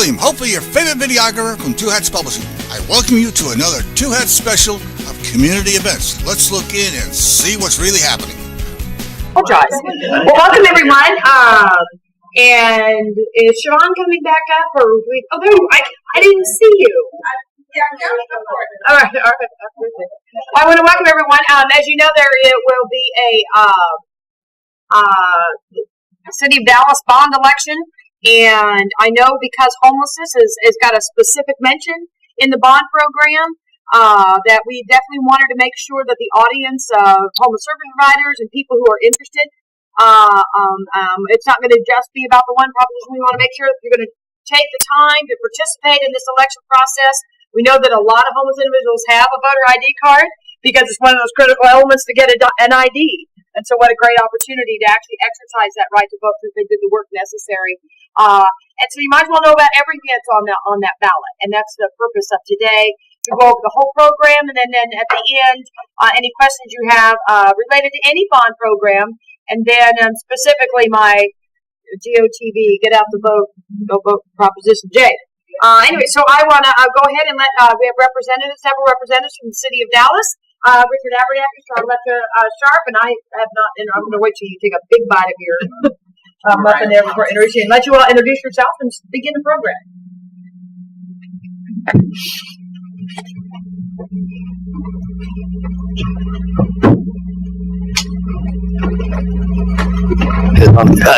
William, hopefully your favorite videographer from Two Hats Publishing. I welcome you to another Two Hats special of community events. Let's look in and see what's really happening. Apologize. Well, welcome everyone. And is Siobhan coming back up, or oh, there you, I didn't see you. All right. I want to welcome everyone. As you know, there will be a City of Dallas bond election, and I know because homelessness is got a specific mention in the bond program, that we definitely wanted to make sure that the audience of homeless service providers and people who are interested, it's not going to just be about the one proposition. We want to make sure that you're going to take the time to participate in this election process. We know that a lot of homeless individuals have a voter ID card because it's one of those critical elements to get an ID. And so what a great opportunity to actually exercise that right to vote since they did the work necessary. And so you might as well know about everything that's on that ballot. And that's the purpose of today, to go over the whole program. And then at the end, any questions you have related to any bond program. And then specifically my GOTV, get out the vote, go vote Proposition J. Anyway, so I want to go ahead and let, we have several representatives from the City of Dallas. Richard Abernathy, Charlotte Sharp, and I have not, and I'm going to wait till you take a big bite of your muffin there before introducing you. Let you all introduce yourself and begin the program.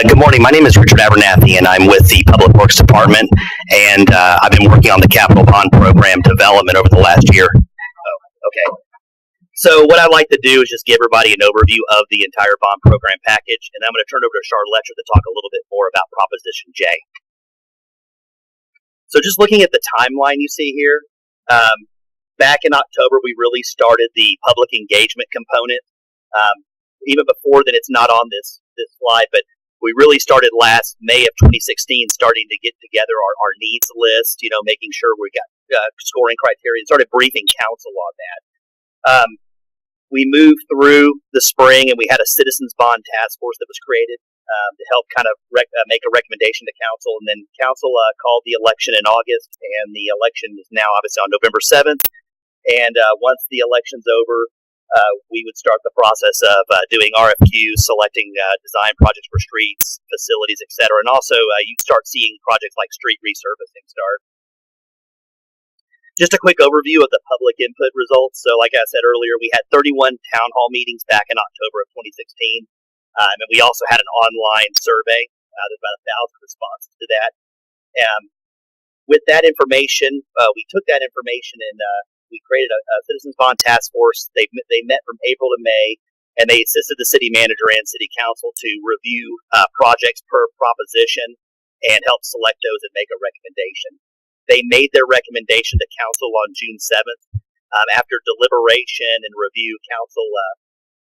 Good morning. My name is Richard Abernathy, and I'm with the Public Works Department, and I've been working on the Capital Bond Program development over the last year. Oh, okay. So what I'd like to do is just give everybody an overview of the entire bond program package, and I'm going to turn it over to Charlotte to talk a little bit more about Proposition J. So just looking at the timeline you see here, back in October, we really started the public engagement component. Even before then, it's not on this slide, but we really started last May of 2016, starting to get together our needs list, making sure we got scoring criteria, and started briefing council on that. We moved through the spring, and we had a citizens bond task force that was created to help kind of make a recommendation to council. And then council called the election in August, and the election is now obviously on November 7th. And once the election's over, we would start the process of doing RFQs, selecting design projects for streets, facilities, etc. And also, you start seeing projects like street resurfacing start. Just a quick overview of the public input results. So like I said earlier, we had 31 town hall meetings back in October of 2016. And we also had an online survey. There's about 1,000 responses to that. With that information, we took that information and we created a Citizens Bond Task Force. They met from April to May, and they assisted the city manager and city council to review projects per proposition and help select those and make a recommendation. They made their recommendation to council on June 7th. After deliberation and review, council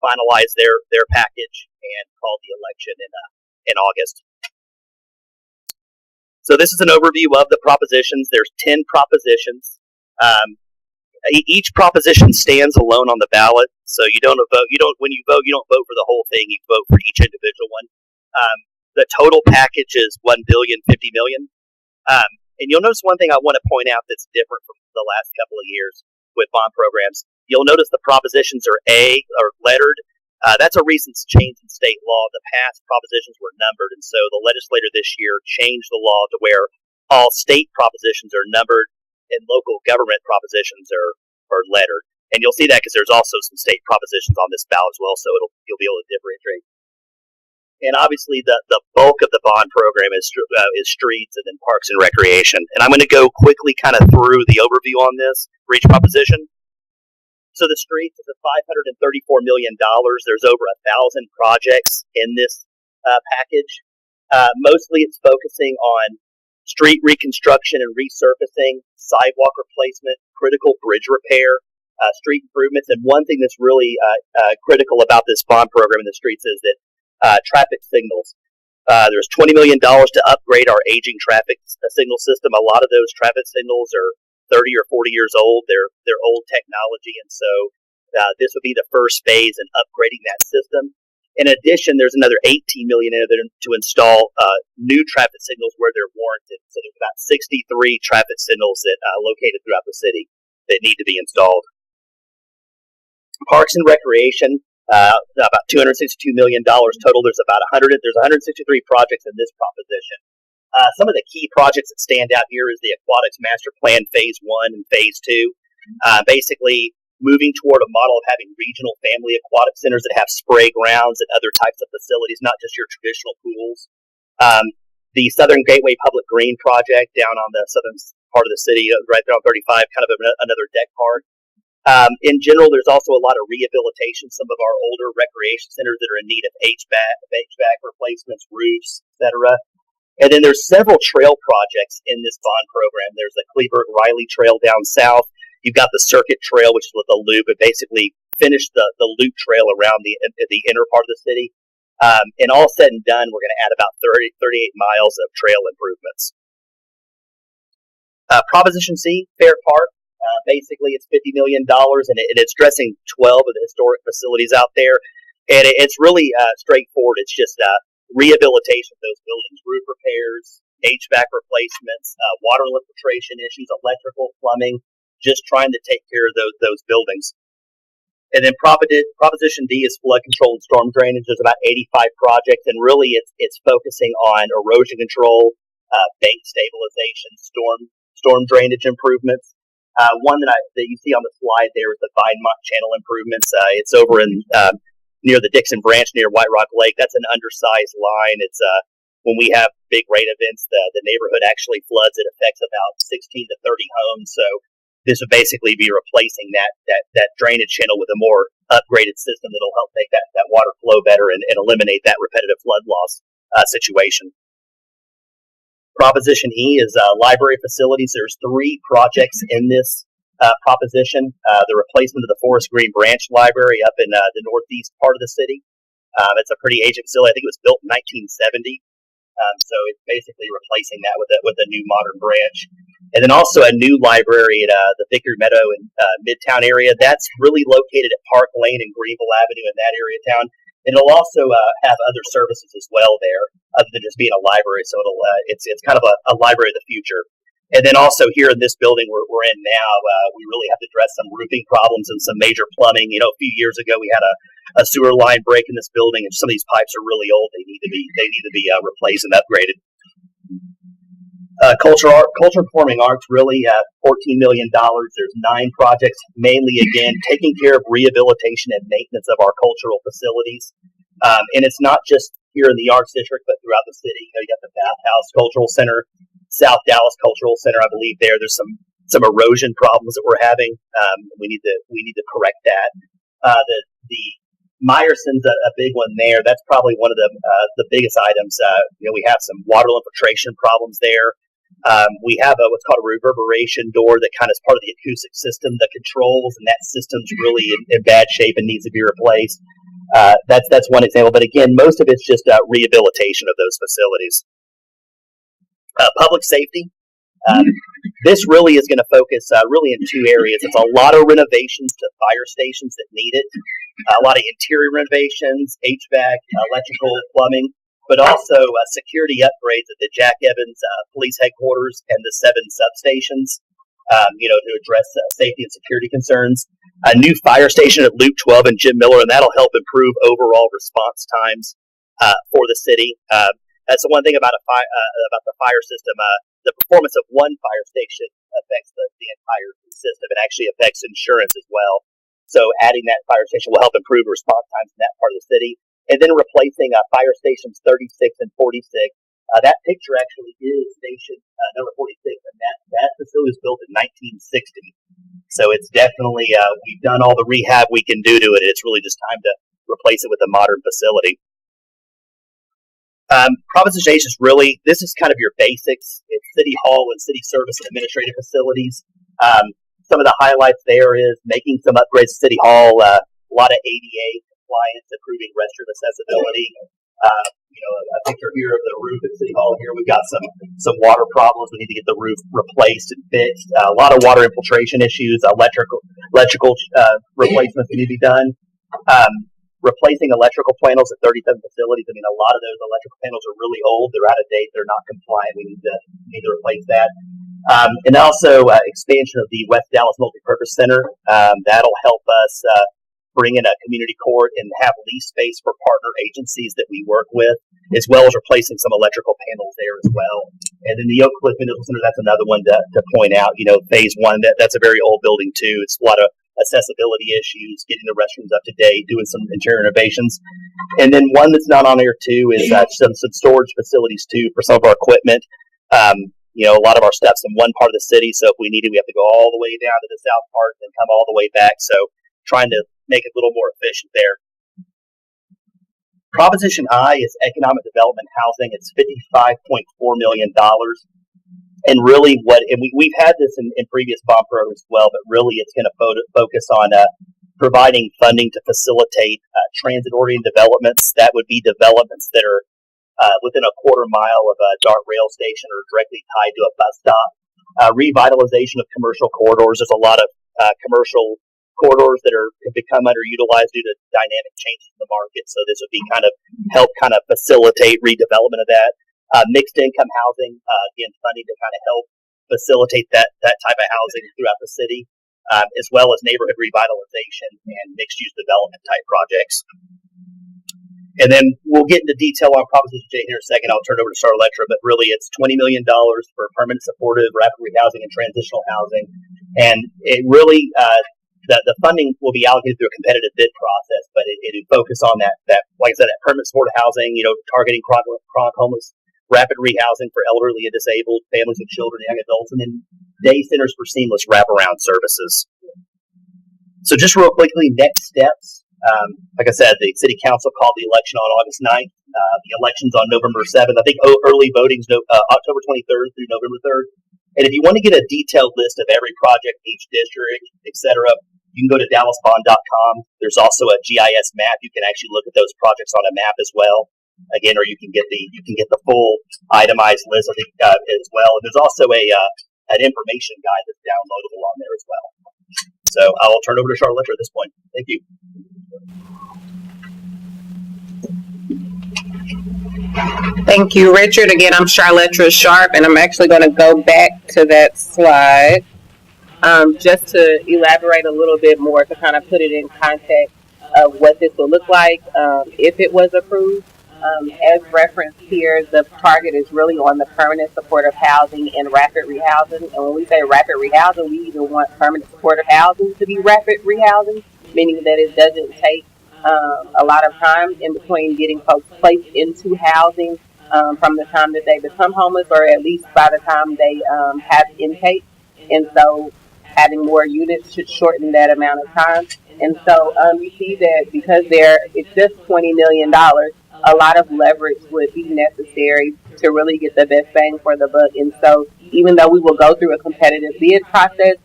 finalized their package and called the election in August. So this is an overview of the propositions. There's 10 propositions. Each proposition stands alone on the ballot, so you don't vote. When you vote, you don't vote for the whole thing. You vote for each individual one. The total package is $1.05 billion. And you'll notice one thing I want to point out that's different from the last couple of years with bond programs. You'll notice the propositions are lettered. That's a recent change in state law. The past propositions were numbered, and so the legislator this year changed the law to where all state propositions are numbered and local government propositions are lettered. And you'll see that because there's also some state propositions on this ballot as well, so you'll be able to differentiate. And obviously, the bulk of the bond program is streets and then parks and recreation. And I'm going to go quickly kind of through the overview on this for each proposition. So the streets is $534 million. There's over 1,000 projects in this package. Mostly it's focusing on street reconstruction and resurfacing, sidewalk replacement, critical bridge repair, street improvements. And one thing that's really critical about this bond program in the streets is that traffic signals. There's $20 million to upgrade our aging traffic signal system. A lot of those traffic signals are 30 or 40 years old. They're old technology, and so this would be the first phase in upgrading that system. In addition, there's another $18 million in there to install new traffic signals where they're warranted. So there's about 63 traffic signals that located throughout the city that need to be installed. Parks and Recreation, about $262 million total. There's 163 projects in this proposition. Some of the key projects that stand out here is the Aquatics Master Plan Phase 1 and Phase 2. Basically, moving toward a model of having regional family aquatic centers that have spray grounds and other types of facilities, not just your traditional pools. The Southern Gateway Public Green Project down on the southern part of the city, right there on 35, kind of another deck park. In general, there's also a lot of rehabilitation. Some of our older recreation centers that are in need of HVAC replacements, roofs, etc. And then there's several trail projects in this bond program. There's the Cleveland-Riley Trail down south. You've got the Circuit Trail, which is with the loop. It basically finished the loop trail around the inner part of the city. And all said and done, we're going to add about 38 miles of trail improvements. Proposition C, Fair Park. Basically, it's $50 million, and it's addressing 12 of the historic facilities out there. And it's really straightforward. It's just rehabilitation of those buildings, roof repairs, HVAC replacements, water infiltration issues, electrical, plumbing, just trying to take care of those buildings. And then Proposition D is flood control and storm drainage. There's about 85 projects, and really it's focusing on erosion control, bank stabilization, storm drainage improvements. One that you see on the slide there is the Vinemont Channel improvements. It's over in near the Dixon Branch near White Rock Lake. That's an undersized line. It's when we have big rain events, the neighborhood actually floods. It affects about 16 to 30 homes. So this would basically be replacing that drainage channel with a more upgraded system that'll help make that water flow better and eliminate that repetitive flood loss situation. Proposition E is library facilities. There's 3 projects in this proposition. The replacement of the Forest Green Branch Library up in the northeast part of the city. It's a pretty ancient facility. I think it was built in 1970. So it's basically replacing that with a new modern branch. And then also a new library at the Victory Meadow in Midtown area. That's really located at Park Lane and Greenville Avenue in that area of town. And it'll also have other services as well there, other than just being a library. So it's kind of a library of the future. And then also here in this building we're in now, we really have to address some roofing problems and some major plumbing. You know, a few years ago we had a sewer line break in this building, and some of these pipes are really old. They need to be replaced and upgraded. Culture performing arts, really $14 million. There's 9 projects, mainly again taking care of rehabilitation and maintenance of our cultural facilities. And it's not just here in the Arts District, but throughout the city. You got the Bathhouse Cultural Center, South Dallas Cultural Center, I believe there's some erosion problems that we're having. We need to correct that. The Meyerson's a big one there. That's probably one of the biggest items. We have some water infiltration problems there. We have what's called a reverberation door that kind of is part of the acoustic system, the controls, and that system's really in bad shape and needs to be replaced. That's one example. But again, most of it's just rehabilitation of those facilities. Public safety. This really is going to focus really in 2 areas. It's a lot of renovations to fire stations that need it, a lot of interior renovations, HVAC, electrical, plumbing, but also security upgrades at the Jack Evans Police Headquarters and the 7 substations, to address safety and security concerns. A new fire station at Loop 12 and Jim Miller, and that'll help improve overall response times for the city. That's the one thing about the fire system. The performance of one fire station affects the entire system. It actually affects insurance as well. So adding that fire station will help improve response times in that part of the city. And then replacing fire stations 36 and 46. That picture actually is station number 46, and that facility was built in 1960. So it's definitely, we've done all the rehab we can do to it. It's really just time to replace it with a modern facility. Proposition H is really, this is kind of your basics. It's City Hall and City Service and Administrative Facilities. Some of the highlights there is making some upgrades to City Hall, a lot of ADA compliance, improving restroom accessibility. A picture here of the roof at City Hall here. We've got some water problems. We need to get the roof replaced and fixed. A lot of water infiltration issues, electrical replacements need to be done. replacing electrical panels at 37 facilities. I mean, a lot of those electrical panels are really old. They're out of date. They're not compliant. We need to replace that. And also expansion of the West Dallas Multipurpose Center. That'll help us bring in a community court and have lease space for partner agencies that we work with, as well as replacing some electrical panels there as well. And then the Oak Cliff Medical Center, that's another one to point out. Phase one, that's a very old building too. It's a lot of accessibility issues, getting the restrooms up to date, doing some interior innovations. And then one that's not on there too is some storage facilities too for some of our equipment. A lot of our stuff's in one part of the city, so if we need it, we have to go all the way down to the south part and come all the way back. So trying to make it a little more efficient there. Proposition I is economic development housing. It's $55.4 million. And really we've had this in previous bond programs as well, but really it's going to focus on providing funding to facilitate transit-oriented developments. That would be developments that are within a quarter mile of a DART rail station or directly tied to a bus stop. Revitalization of commercial corridors. There's a lot of commercial corridors that have become underutilized due to dynamic changes in the market. So this would be help facilitate redevelopment of that. Mixed income housing, again, funding to help facilitate that type of housing throughout the city, as well as neighborhood revitalization and mixed use development type projects. And then we'll get into detail on Proposition J here in a second. I'll turn it over to Charlotte, but really it's $20 million for permanent supportive, rapid rehousing, and transitional housing. And it really, the funding will be allocated through a competitive bid process, but it focus on that, like I said, that permanent supportive housing, targeting chronic homeless, rapid rehousing for elderly and disabled, families with children, young adults, and then day centers for seamless wraparound services. So just real quickly, next steps. Like I said, the City Council called the election on August 9th. The election's on November 7th. I think early voting's October 23rd through November 3rd. And if you want to get a detailed list of every project, each district, etc., you can go to dallasbond.com. There's also a GIS map. You can actually look at those projects on a map as well. Again, or you can get the full itemized list as well. And there's also an information guide that's downloadable on there as well. So I'll turn over to Charlotte at this point. Thank you. Thank you, Richard. Again, I'm Charlotte Sharp, and I'm actually going to go back to that slide just to elaborate a little bit more to put it in context of what this will look like if it was approved. As referenced here, the target is really on the permanent supportive housing and rapid rehousing. And when we say rapid rehousing, we even want permanent supportive housing to be rapid rehousing, meaning that it doesn't take a lot of time in between getting folks placed into housing from the time that they become homeless, or at least by the time they have intake. And so having more units should shorten that amount of time. And so you see that because it's just $20 million, a lot of leverage would be necessary to really get the best bang for the buck. And so even though we will go through a competitive bid process,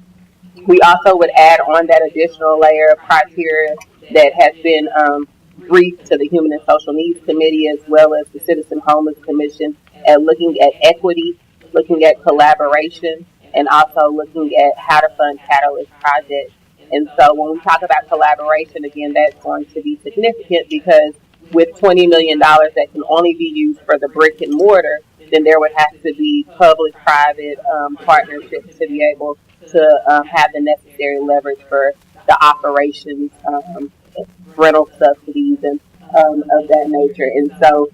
we also would add on that additional layer of criteria that has been briefed to the Human and Social Needs Committee as well as the Citizen Homeless Commission, and looking at equity, looking at collaboration, and also looking at how to fund catalyst projects. And so when we talk about collaboration, again, that's going to be significant because with $20 million that can only be used for the brick and mortar, then there would have to be public-private partnerships to be able to have the necessary leverage for the operations, rental subsidies, and of that nature. And so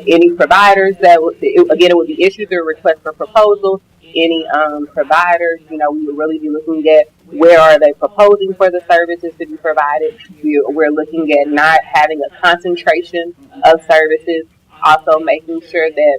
any providers it would be issued through a request for proposal. Any providers, we would really be looking at where are they proposing for the services to be provided. We're looking at not having a concentration of services, also making sure that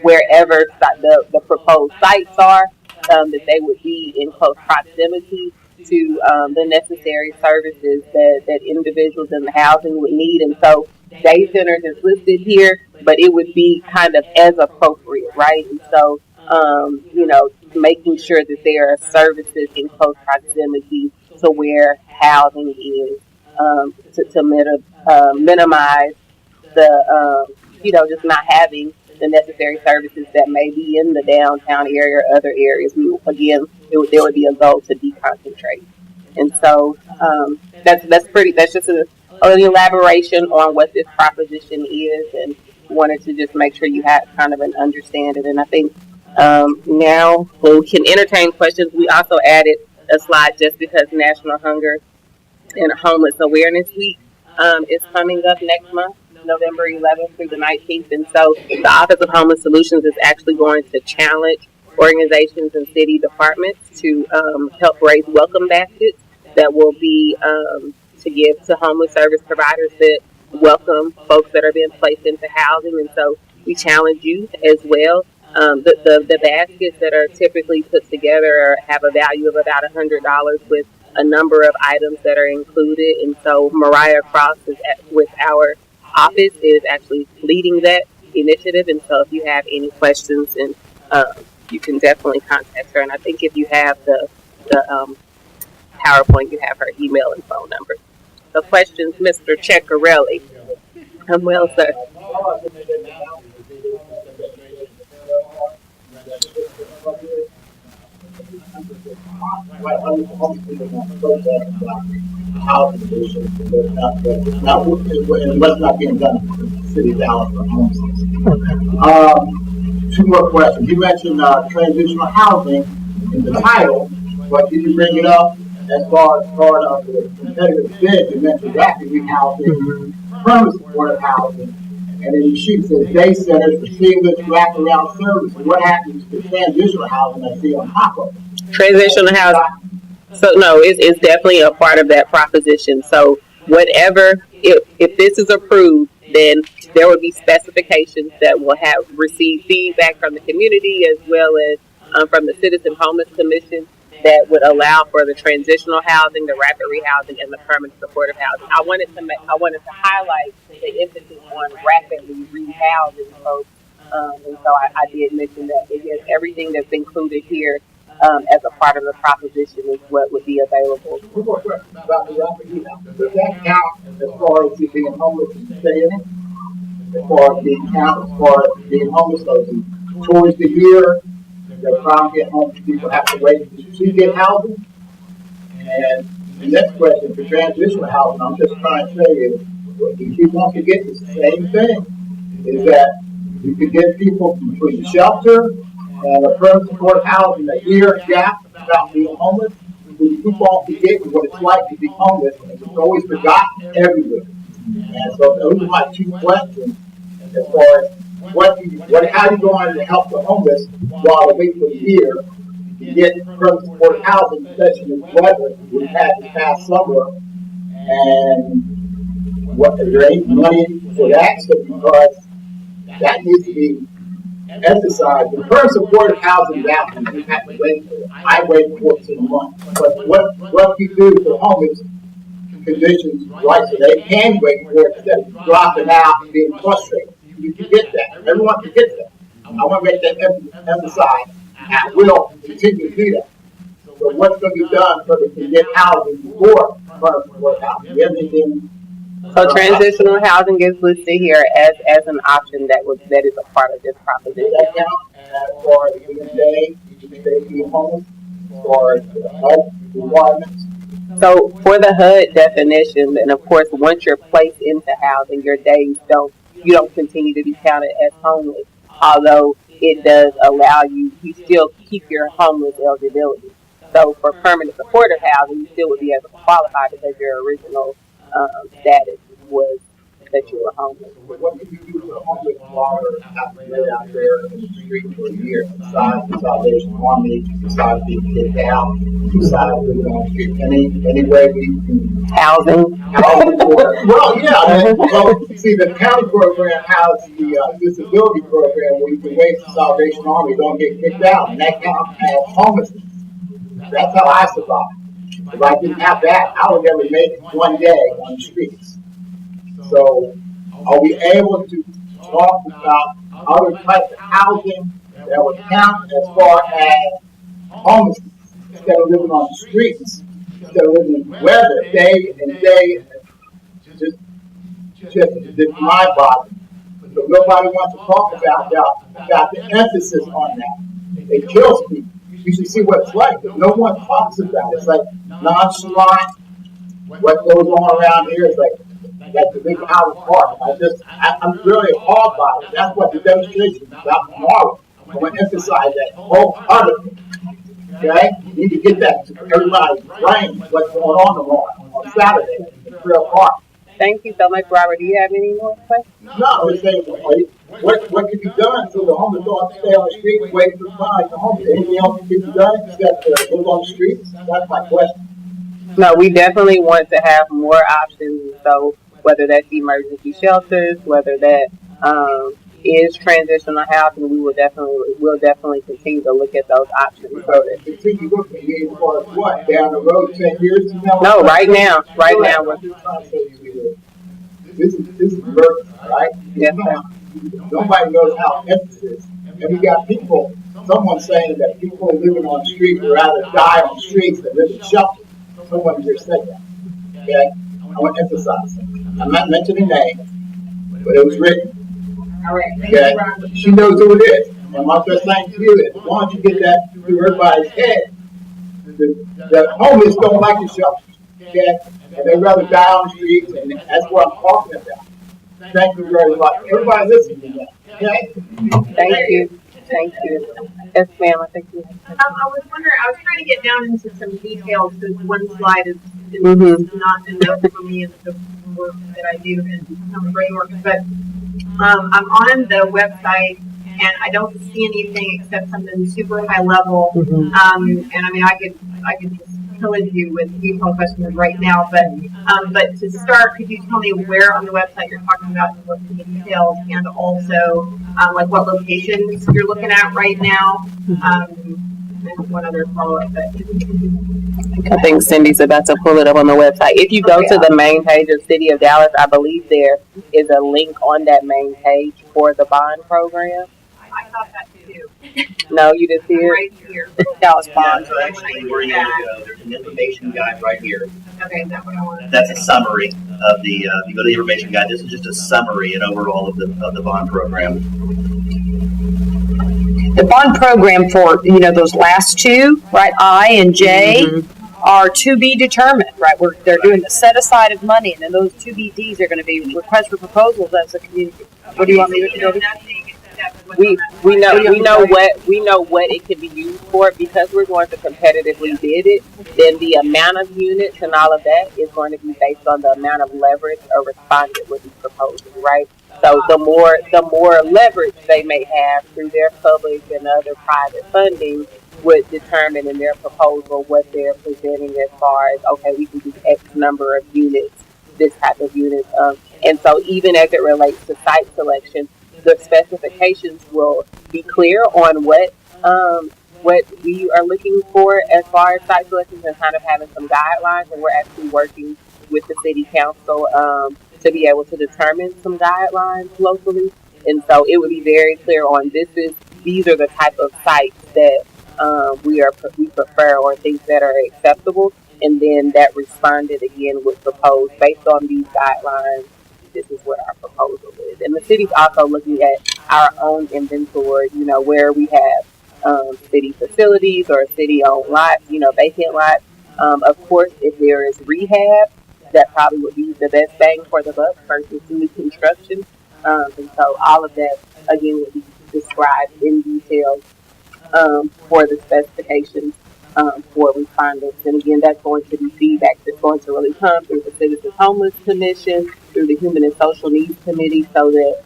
wherever the proposed sites are, that they would be in close proximity to the necessary services that individuals in the housing would need. And so day centers is listed here, but it would be kind of as appropriate, right? And so making sure that there are services in close proximity to where housing is, to minimize the, just not having the necessary services that may be in the downtown area or other areas. There would be a goal to deconcentrate. And so that's just a an elaboration on what this proposition is, and wanted to just make sure you had kind of an understanding. And I think now we can entertain questions. We also added a slide just because National Hunger and Homeless Awareness Week is coming up next month, November 11th through the 19th. And so the Office of Homeless Solutions is actually going to challenge organizations and city departments to help raise welcome baskets that will be to give to homeless service providers that welcome folks that are being placed into housing. And so we challenge you as well. The baskets that are typically put together have a value of about $100 with a number of items that are included. And so Mariah Cross with our office is actually leading that initiative. And so if you have any questions, and you can definitely contact her. And I think if you have the PowerPoint, you have her email and phone number. So questions, Mr. Ceccarelli. I'm well, sir. What's not being done in the city of Dallas for homelessness. Two more questions. You mentioned transitional housing in the title, but did you bring it up as far as part of the competitive bid? You mentioned rapid rehousing, permanent supportive housing, and then the sheet says day centers for seamless wraparound service. And what happens to transitional housing I see on top of it? Transitional housing. So no, it's definitely a part of that proposition. So whatever, if this is approved, then there will be specifications that will have received feedback from the community as well as from the Citizen Homeless Commission that would allow for the transitional housing, the rapid rehousing, and the permanent supportive housing. I wanted to highlight the emphasis on rapidly rehousing folks, and so I did mention that because everything that's included here as a part of the proposition is what would be available. Two more questions about the rapid rehousing. Does that count as far as being homeless and staying in it? As far as being count, as far as being homeless, so towards the year, the problem get homeless people have to wait to get housing. And the next question for transitional housing, I'm just trying to say is, what you keep on forgetting is the same thing, is that you could get people between shelter and a permanent supportive housing a year gap about being homeless. You keep on forgetting what it's like to be homeless, and it's always forgotten everywhere. And so those are my two questions as far as how you going to help the homeless while they wait for a year to get permanent supportive housing, especially in this weather we've had this past summer. And what is there any money for that? So because that needs to be emphasized. The permanent supportive housing that you have to wait for. I wait 14 months. But what you do for the homeless conditions, right, so they can wait for it instead of dropping out and being frustrated. You forget that. Everyone forgets that. I want to make that emphasized. I will continue to do that. So what's going to be done so they can get housing before permanent supportive housing? Do you have anything? So transitional housing is listed here as an option that is a part of this proposition. Does that count as far as being homeless, as far as health requirements? So for the HUD definition, and of course, once you're placed into housing, your days you don't continue to be counted as homeless. Although it does allow you still keep your homeless eligibility. So for permanent supportive housing, you still would be able to qualify because your original status was that you were homeless. What did you do for the homeless while out there in the street for a year? Besides the Salvation Army, besides being kicked out, besides living on the street, any way we can housing. Well, yeah. So see, the county program has the disability program where you can wait for Salvation Army, don't get kicked out, and that counts as homelessness. That's how I survived. If I didn't have that, I would never make it one day on the streets. So, are we able to talk about other types of housing that would count as far as homelessness, instead of living on the streets, instead of living in weather day and day, just my body. So nobody wants to talk about the emphasis on that. It kills people. You should see what it's like. If no one talks about it, it's like nonchalant. What goes on around here is like at the big Howard Park. I'm really appalled by it. That's what the demonstration is about tomorrow. I want to emphasize that wholeheartedly. Okay? You need to get that to everybody's brain, what's going on tomorrow, on Saturday, in Trail Park. Thank you so much, Robert. Do you have any more questions? No, I was saying, what can be done so the homeless don't have to stay on the street waiting for somebody to homeless? Anything else can be done except live on the streets? That's my question. No, we definitely want to have more options. So whether that's emergency shelters, whether that is transitional housing, we'll definitely continue to look at those options. So that continue looking as far as what down the road 10 years from now. No, right now. What I'm trying to say to you is, this is emergency, right? Yes, nobody knows how empty it is, and we got people. Someone saying that people living on the streets would rather die on the streets than live in shelters. Someone just said that. Okay, I want to emphasize it. I'm not mentioning names, but it was written. All right. Okay, she knows who it is. And my first thing to you is, why don't you get that to everybody's head? The homeless don't like the shelters. Okay, and they'd rather die on the streets, and that's what I'm talking about. Thank you very much. Everybody listen to that. Okay? Thank you. Thank you. Yes, ma'am. I think you. I was wondering. I was trying to get down into some details because one slide is not enough for me in the work that I do in some framework. But I'm on the website and I don't see anything except something super high level. And I mean, I could just pillage you with detailed questions right now. But to start, could you tell me where on the website you're talking about and what the details, and also like what locations you're looking at right now? And one other follow-up. I think Cindy's about to pull it up on the website. If you go to the main page of City of Dallas, I believe there is a link on that main page for the bond program. I thought that too. No, you didn't see it? Right here. Dallas bonds. So actually, where you want to go, there's an information guide right here. Okay, is that what I want? That's a summary of the. If you go to the information guide, this is just a summary and overall of the bond program. The bond program for, those last two, right, I and J, are to be determined, right? They're doing the set aside of money, and then those two BDs are going to be requests for proposals as a community. What do you want me to do? We know what it can be used for, because we're going to competitively bid it. Then the amount of units and all of that is going to be based on the amount of leverage a respondent would be proposing, right? So the more leverage they may have through their public and other private funding would determine in their proposal what they're presenting as far as, okay, we can do X number of units, this type of units. And so even as it relates to site selection, the specifications will be clear on what we are looking for as far as site selections, and kind of having some guidelines. And we're actually working with the city council to be able to determine some guidelines locally. And so it would be very clear on these are the type of sites that we prefer or think that are acceptable. And then that respondent again would propose based on these guidelines. This is what our proposal is. And the city's also looking at our own inventory, where we have city facilities or city-owned lots, vacant lots. Of course, if there is rehab, that probably would be the best bang for the buck versus new construction. And so all of that, again, would be described in detail for the specifications for respondents. And again, that's going to be feedback that's going to really come through the Citizens Homeless Commission, through the Human and Social Needs Committee, so that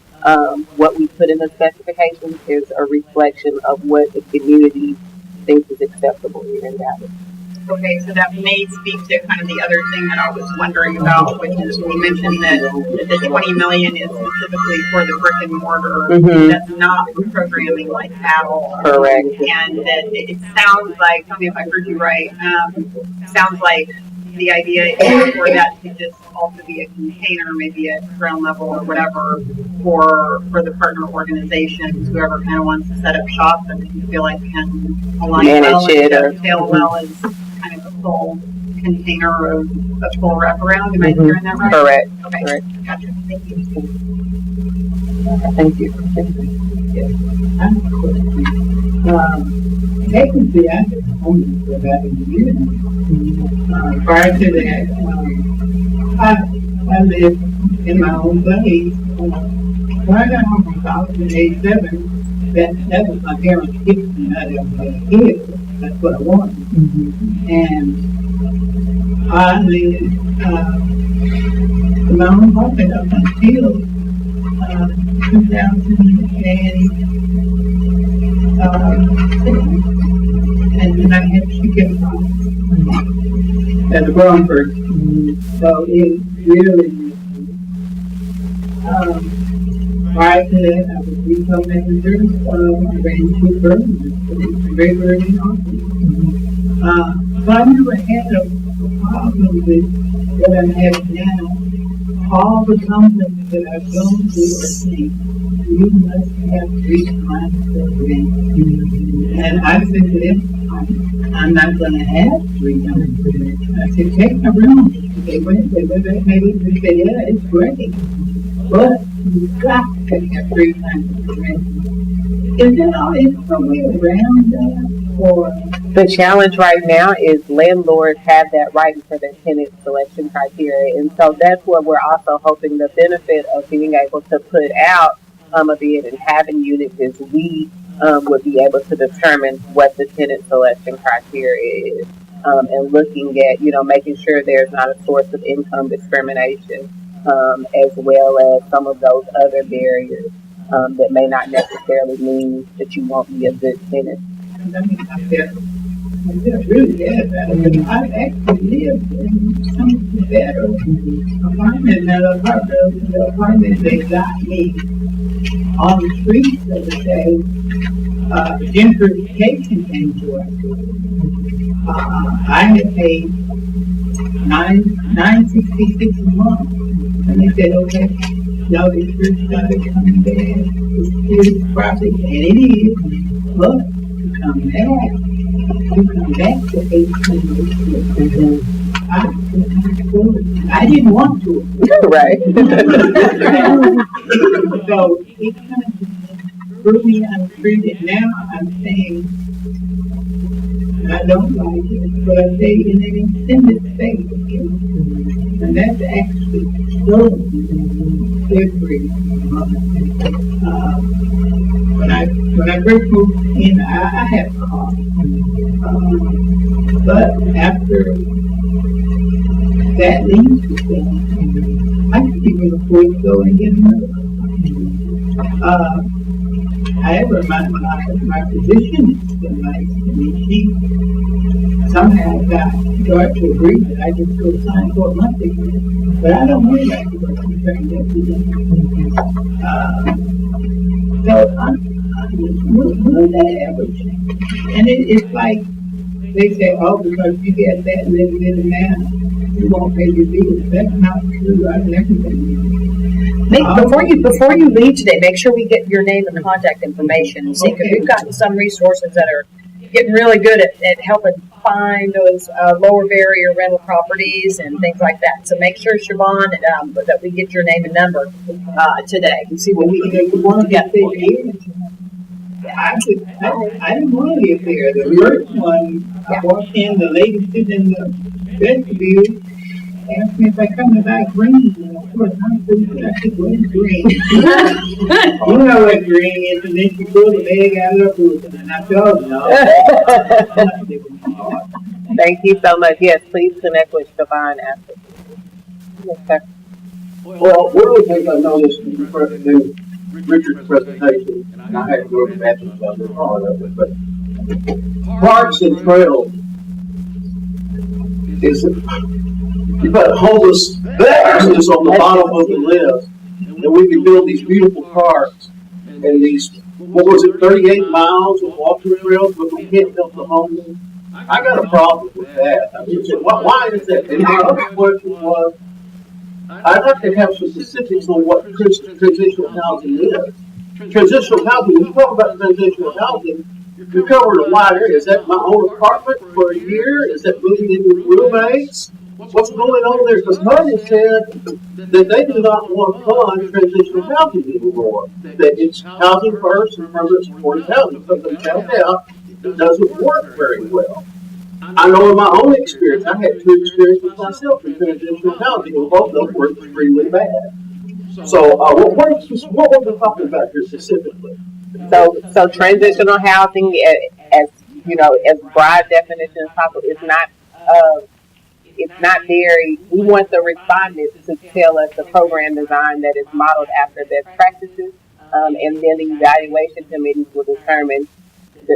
what we put in the specifications is a reflection of what the community thinks is acceptable here in Dallas. Okay, so that may speak to kind of the other thing that I was wondering about, which is we mentioned that the $20 million is specifically for the brick and mortar. That's not programming like at all. Correct. And that it sounds like, tell me if I heard you right, sounds like the idea is for that to just also be a container, maybe at ground level or whatever, for the partner organizations, whoever kind of wants to set up shop and you feel like can align well and dovetail well as kind of a full container of a full wraparound. Am I hearing that right? Correct. Okay. Correct. Gotcha. Thank you. Thank you. Technically, I was homeless for about a year. Prior to that, I lived in my own place. When I got home from college in '87, that was my parents' gift to me. I didn't have a kid. That's what I wanted. And I lived in my own apartment up until 2006. And then I had chicken as a grown person. So it really, prior to that, I was retail manager, I ran two firms, very, very often. So I never had a problem with what I'm having now. All the companies that I've gone to are saying, you must have 3 times the rent. And I said to them, I'm not going to have 3 times the rent. I said, take my room. They went, they said, yeah, it's great. But you've got to have 3 times the rent. Is there no way around that? Or the challenge right now is landlords have that right for their tenant selection criteria, and so that's what we're also hoping the benefit of being able to put out a bid and having units is we would be able to determine what the tenant selection criteria is, and looking at making sure there's not a source of income discrimination, as well as some of those other barriers that may not necessarily mean that you won't be a good tenant. I mean, I feel really bad about it, but I actually lived in some of the better apartment. Now, the apartment they got me on the streets the other day, gentrification came to us. I had paid $9.66 a month, and they said, okay, no, this church started coming back. It's property, and it is, but come back to 1806. I didn't want to. Right. So it kind of threw me on the street, and now I'm saying I don't like it, but I say in an extended space, and that's actually still every month. When I first moved in, I had a car. But after that lease was done, I could even afford to go and get another car. However, my physician is still nice to me. She somehow got George to agree that I just go sign for a month ago. But I don't really like to go to the train that so will that ever change? And it's like they say, oh, because you get that living in the manor, you won't pay your bills. That's not true. I've never been. Before you leave today, make sure we get your name and contact information. See, because we've gotten some resources that are getting really good at helping find those lower barrier rental properties and things like that. So make sure, Siobhan, that we get your name and number today and see what we can do. I didn't want to live there. The first one, I walked in, the lady sitting in the vestibule asked me if I come to buy green. And of course, I'm pretty good. I said, what is green? You know what green is, and then she pulled the bag out of her boot, and I told her, no. Thank you so much. Yes, please connect with Siobhan after. Yes, sir. Well, one of the things I noticed when you first do Richard's presentation, and I had to go to the bathroom, so I was part of it, but parks and trails is you put homelessness on the bottom of the list, and we can build these beautiful parks and these, what was it, 38 miles of walking trails, but we can't help the homeless. I got a problem with that. I mean, why is that? And my other question was, I'd like to have some specifics on what transitional housing is. Transitional housing, when you talk about transitional housing, you cover a wide area. Is that my own apartment for a year? Is that moving in with roommates? What's going on there? Because Marty said that they do not want to fund transitional housing anymore. That it's housing first and permanent supported housing. So they found out it doesn't work very well. I know in my own experience, I had 2 experiences myself in transitional housing, and both of them were extremely bad. So, what we're talking about here specifically? So transitional housing, as you know, as broad definition as possible, is not. It's not very. We want the respondents to tell us the program design that is modeled after best practices, and then the evaluation committees will determine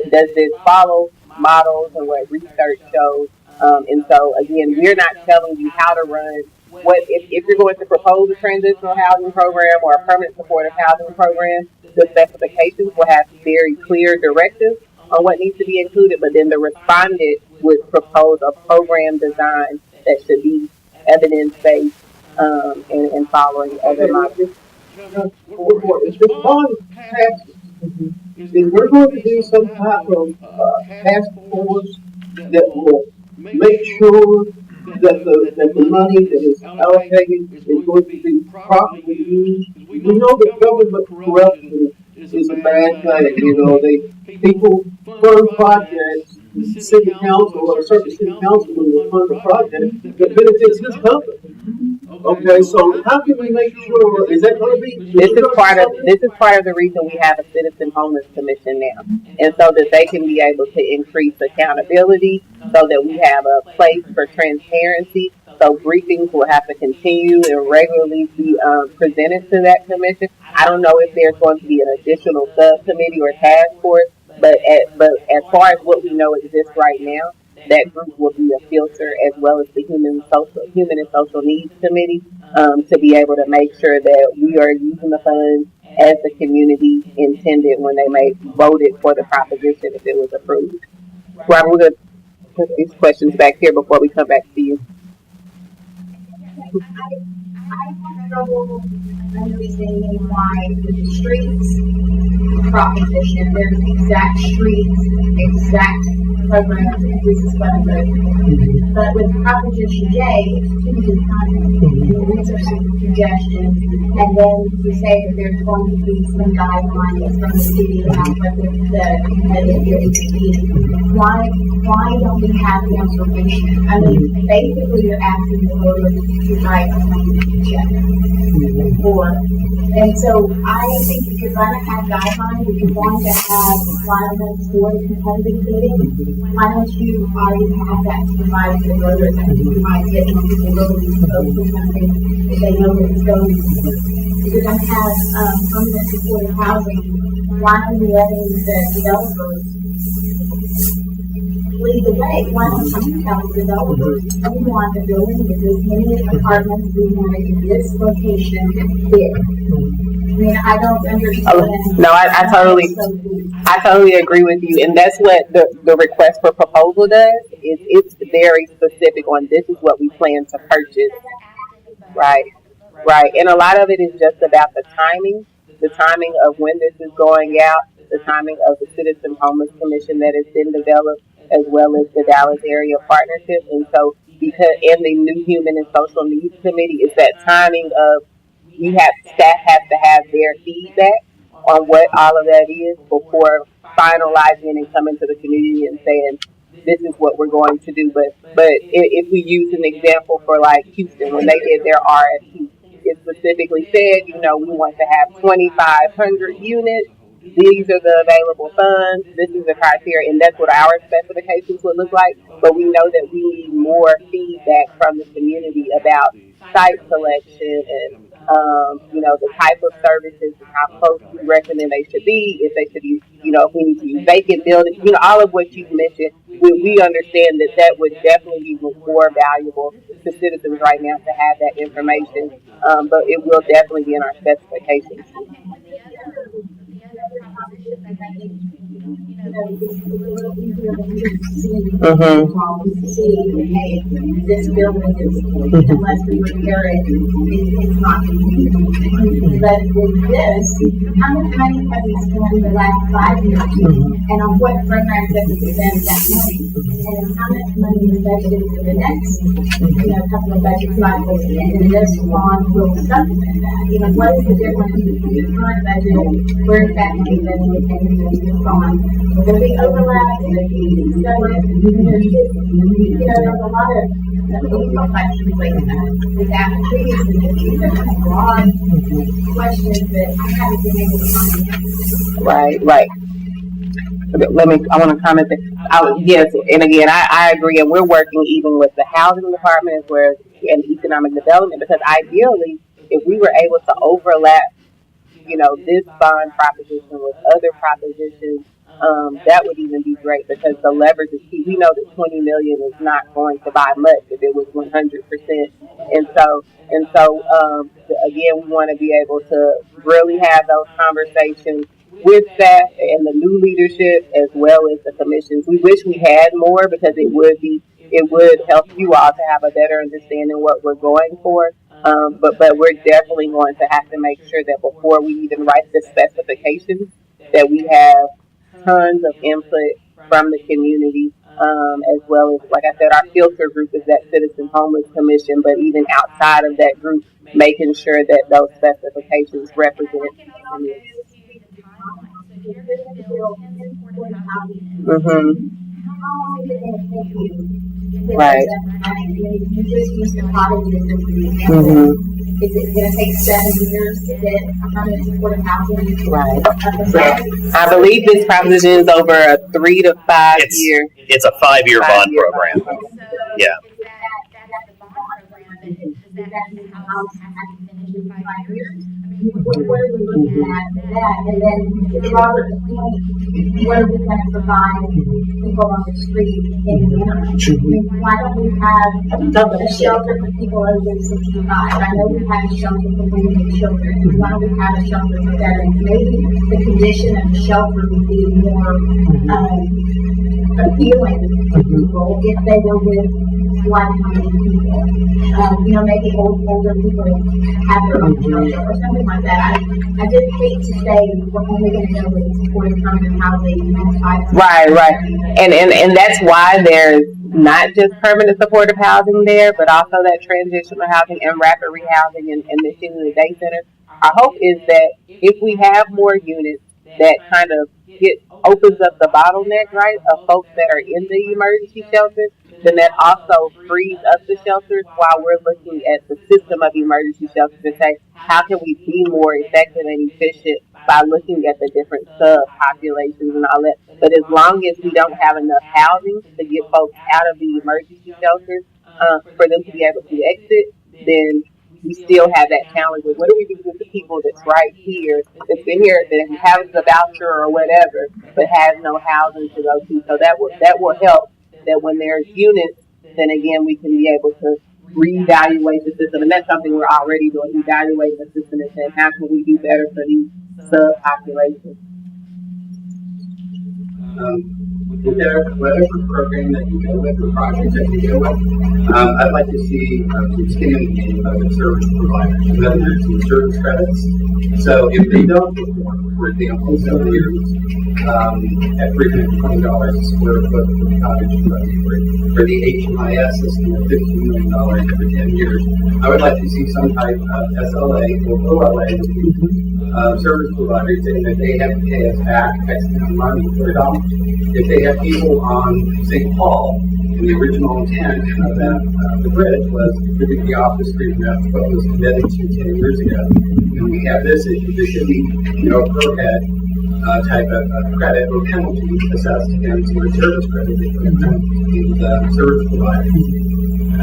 does this follow models and what research shows. And so again, we're not telling you how to run. What if you're going to propose a transitional housing program or a permanent supportive housing program, the specifications will have very clear directives on what needs to be included, but then the respondent would propose a program design that should be evidence-based and following other models. If the bond passes, then we're going to do some type of task force that will make sure that the money that is allocated is going to be properly used. We know that government corruption is a bad thing. You know, people fund projects. City council or a certain city council will fund a project that benefits this company. Okay, so how can we make sure? Is that going to be? This is part of the reason we have a citizen homeless commission now, and so that they can be able to increase accountability, so that we have a place for transparency. So briefings will have to continue and regularly be presented to that commission. I don't know if there's going to be an additional subcommittee or task force, but as far as what we know exists right now, that group will be a filter, as well as the Human and Social Needs Committee, to be able to make sure that we are using the funds as the community intended when they voted for the proposition if it was approved. Robert, we're going to put these questions back here before we come back to you. I have trouble understanding why the streets proposition, there's exact streets, exact programs, and this is what I'm doing. But with Proposition J, it's too defined. These are some suggestions, and then you say that there's going to be some guidelines from the city about what the area to be. Why don't we have the information? I mean, basically you're asking the voters to write a check. And so I think if you're going to have guidelines, if you're going to have requirements for the competitive bidding, why don't you already have that to provide to the voters and to provide it when people really vote for something if they know that it's going to be. If you're going to have permanent supportive housing, why are you letting the developers lead the way? Why don't you tell the developers we want a building with this many apartments, we want it in this location, here. I mean, I don't understand. No, I totally agree with you, and that's what the request for proposal does. It's very specific on this is what we plan to purchase, right, and a lot of it is just about the timing of when this is going out, the timing of the Citizen Homeless Commission that has been developed, as well as the Dallas Area Partnership, and so and the new Human and Social Needs Committee is that timing of staff have to have their feedback on what all of that is before finalizing and coming to the community and saying this is what we're going to do. But if we use an example for like Houston, when they did their RFP, it specifically said, we want to have 2,500 units. These are the available funds. This is the criteria, and that's what our specifications would look like. But we know that we need more feedback from the community about site selection and the type of services and how close we recommend they should be, if they should be, if we need to use vacant buildings, all of what you've mentioned. We understand that would definitely be more valuable to citizens right now to have that information, but it will definitely be in our specifications. This building is, unless we repair it, it's not. But with this, how much money have we spent in the last 5 years? And on what programs have we spent that money? And how much money is budgeted for the next, couple of budget cycles? And then this bond will supplement that. What is the difference between the current budget? Where is that money budgeted and this bond? There'll be overlap in the pieces of it. There's just, there's a lot of income questions like that previously. These are kind of broad questions that I haven't been able to find answers. Right. I want to comment that, yes, and again, I agree, and we're working even with the housing department as well as and economic development, because ideally, if we were able to overlap, this bond proposition with other propositions, that would even be great, because the leverage is key. We know that $20 million is not going to buy much if it was 100%, and so again, we want to be able to really have those conversations with staff and the new leadership as well as the commissions. We wish we had more, because it would help you all to have a better understanding what we're going for. But we're definitely going to have to make sure that before we even write the specifications, that we have tons of input from the community, as well as, like I said, our filter group is that Citizen Homeless Commission, but even outside of that group, making sure that those specifications represent the community. Right. You just use the cottages as an example. Is it going to take 7 years to get 100 supportive housing? Right. I believe this proposition is over a 3 to 5 year. It's a 5-year bond program. Yeah. What are we looking at that? And then, to Robert's point, what are we going to provide people on the street in the interim? Why don't we have a shelter for people over 65? I know we have a shelter for women and children. Why don't we have a shelter for veterans? Maybe the condition of the shelter would be more appealing to people if they were with like-minded people. Maybe older people have their own shelter or something like that. I just hate to say we're only going to go with supportive permanent housing and Right. And that's why there's not just permanent supportive housing there, but also that transitional housing and rapid rehousing and mission in the day center. Our hope is that if we have more units that kind of opens up the bottleneck, right, of folks that are in the emergency shelters, then that also frees up the shelters while we're looking at the system of emergency shelters to say, how can we be more effective and efficient by looking at the different sub-populations and all that. But as long as we don't have enough housing to get folks out of the emergency shelters for them to be able to exit, then we still have that challenge of what do we do with the people that's right here, that's been here, that has the voucher or whatever, but has no housing to go to. So that will help, that when there's units, then again we can be able to reevaluate the system, and that's something we're already doing, evaluating the system and saying how can we do better for these sub-populations. Whatever program that you go with or project that you go with, I'd like to see some skin in the game of the service providers, whether it's some service credits. So if they don't perform, for example, 7 years at $320 a square foot for the cottage for the HMIS system at $15 million every 10 years, I would like to see some type of SLA or OLA service providers saying that they have to pay us back X amount of money for $1. If they have people on St. Paul, and the original intent of the bridge was to be the off the street, and that's what was committed to 10 years ago. And we have this issue. There should be, per head type of credit or penalty assessed against your service credit the service provider.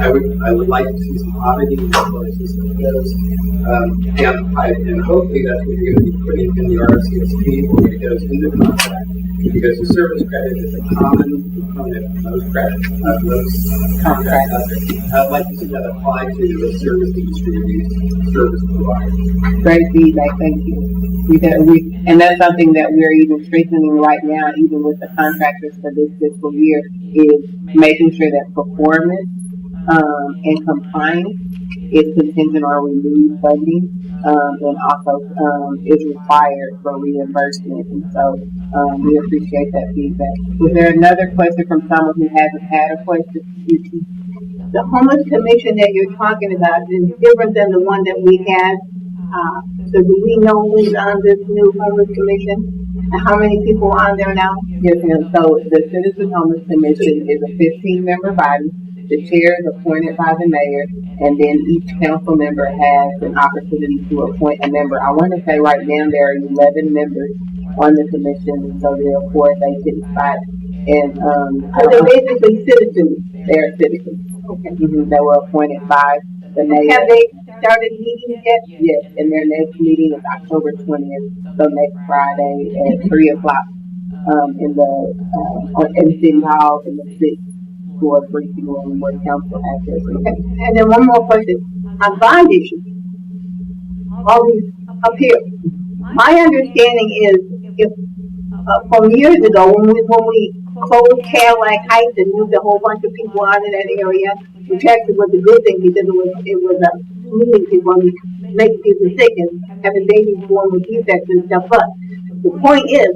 I would like to see some auditing resources like those down the pipe, and hopefully that's what you're going to be putting in the RCSP or it goes into the contract, because the service credit is a common component of those credits, of those contracts out there. I'd like to see that apply to the service industry of these service providers. Great feedback, thank you. And that's something that we're even strengthening right now, even with the contractors for this fiscal year, is making sure that performance and compliance is contingent on renewed funding, and also is required for reimbursement. And so we appreciate that feedback. Was there another question from someone who hasn't had a question? The homeless commission that you're talking about is different than the one that we had. So do we know who's on this new homeless commission? And how many people are on there now? Yes, ma'am. So the Citizen Homeless Commission is a 15-member body. The chair is appointed by the mayor, and then each council member has an opportunity to appoint a member. I want to say right now there are 11 members on the commission, so there are 4 vacant spots. And So they're basically citizens. they're citizens. Okay. They were appointed by the mayor. Have they started meetings yet? Yes, and their next meeting is October 20th, so next Friday at 3 o'clock in City Hall in the 6th for a briefing room where council access. And then one more question on bond issues. All these up here. My understanding is if from years ago when we closed Cadillac Heights and moved a whole bunch of people out of that area, which actually was a good thing because it was a moving people and making people sick and having babies born with defects and stuff. But the point is,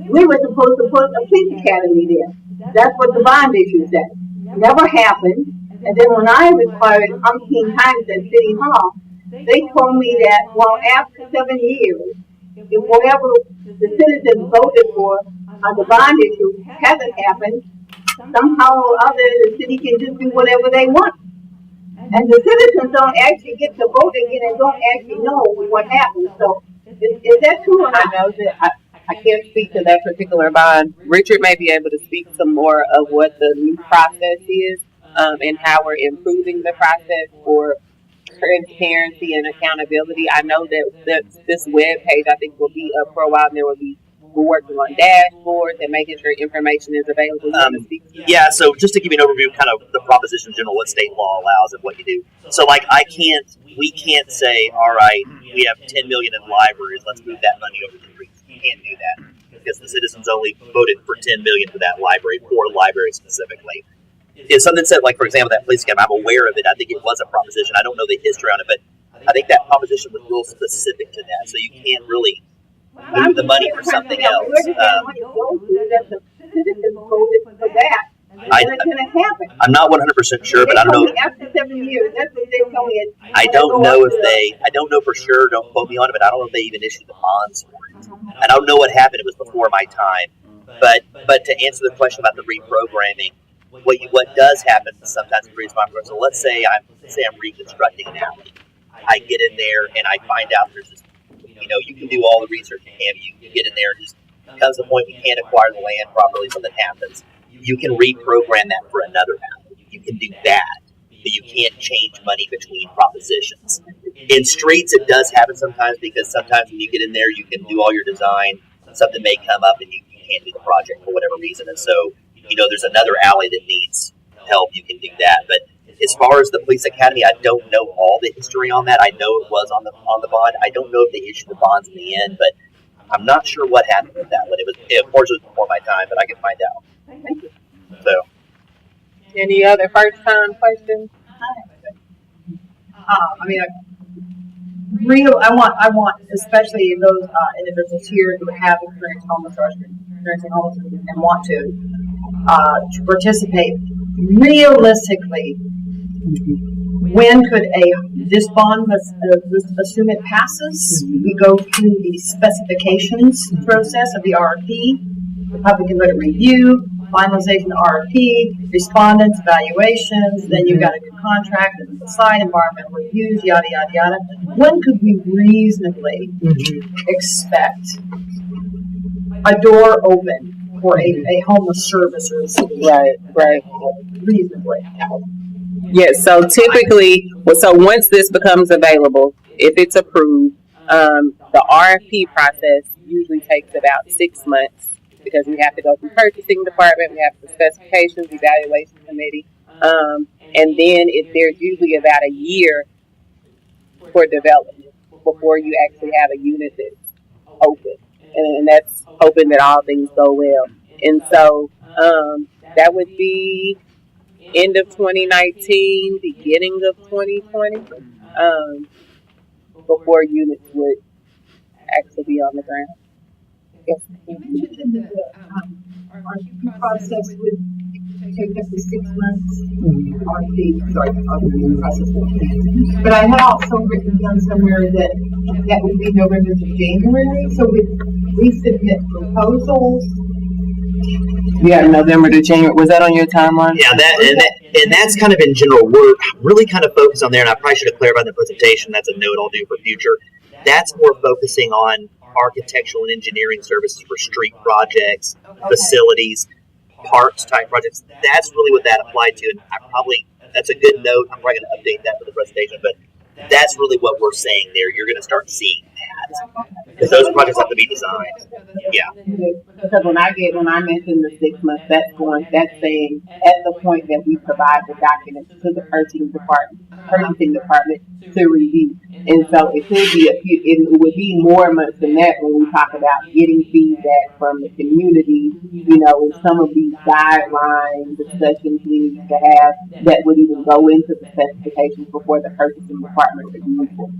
we were supposed to put a police academy there. That's what the bond issue said. Never happened. And then when I required umpteen times at City Hall, they told me that, well, after 7 years, if whatever the citizens voted for on the bond issue hasn't happened, somehow or other the city can just do whatever they want. And the citizens don't actually get to vote again and don't actually know what happened. So is that true or not? I know that I can't speak to that particular bond. Richard may be able to speak some more of what the new process is and how we're improving the process for transparency and accountability. I know that this web page I think will be up for a while, and we're working on dashboards and making sure information is available. Yeah, so just to give you an overview, kind of the proposition in general, what state law allows and what you do. So, like, we can't say, all right, we have $10 million in libraries, let's move that money over to the streets. You can't do that because the citizens only voted for $10 million for that library, for library specifically. If something said, like, for example, that police academy, I'm aware of it. I think it was a proposition. I don't know the history on it, but I think that proposition was real specific to that. So you can't really move the money for something else. I'm not 100% sure, but I don't know. After 7 years, that's what they told me. I don't know I don't know for sure, don't quote me on it, but I don't know if they even issued the bonds for it. I don't know what happened. It was before my time. But to answer the question about the reprogramming, what does happen sometimes in reprogramming, so let's say I'm reconstructing an alley. I get in there and I find out there's this, you can do all the research you can, you can get in there and just comes to the point we can't acquire the land properly, something happens. You can reprogram that for another alley. You can do that, but you can't change money between propositions. In streets, it does happen sometimes because sometimes when you get in there, you can do all your design, something may come up and you can't do the project for whatever reason, and so there's another alley that needs help, you can do that. But as far as the police academy, I don't know all the history on that. I know it was on the bond. I don't know if they issued the bonds in the end, but I'm not sure what happened with that one. Of course, it was before my time, but I can find out. Thank you. So, any other first-time questions? I want, especially those individuals here who have experienced homelessness and want to participate. Realistically, when could this bond, assume it passes, we go through the specifications process of the RFP, the public input review, finalization of RFP, respondents, evaluations, then you've got a contract and the site, environmental reviews, yada, yada, yada. When could we reasonably expect a door open for a homeless services? Right. Reasonably. Yes, so typically, once this becomes available, if it's approved, the RFP process usually takes about 6 months because we have to go through purchasing department, we have the specifications, evaluation committee, and then there's usually about a year for development before you actually have a unit that's open. And that's hoping that all things go well. And so that would be end of 2019, beginning of 2020, before units would actually be on the ground. You mentioned that the RFP process would take up to 6 months. RFP process. But I had also written down somewhere that would be November to January. So We submit proposals. Yeah, November to January. Was that on your timeline? Yeah, and that's kind of in general. We're really kind of focused on there, and I probably should have clarified in the presentation. That's a note I'll do for future. That's more focusing on architectural and engineering services for street projects, facilities, parks type projects. That's really what that applied to, and that's a good note. I'm probably going to update that for the presentation, but that's really what we're saying there. You're going to start seeing that because those projects have to be designed. Yeah. Because when I mention the 6 months, that's saying at the point that we provide the documents to the purchasing department to review. And so it could be it would be more months than that when we talk about getting feedback from the community, and some of these guidelines, discussions we need to have that would even go into the specifications before the purchasing department reviews them.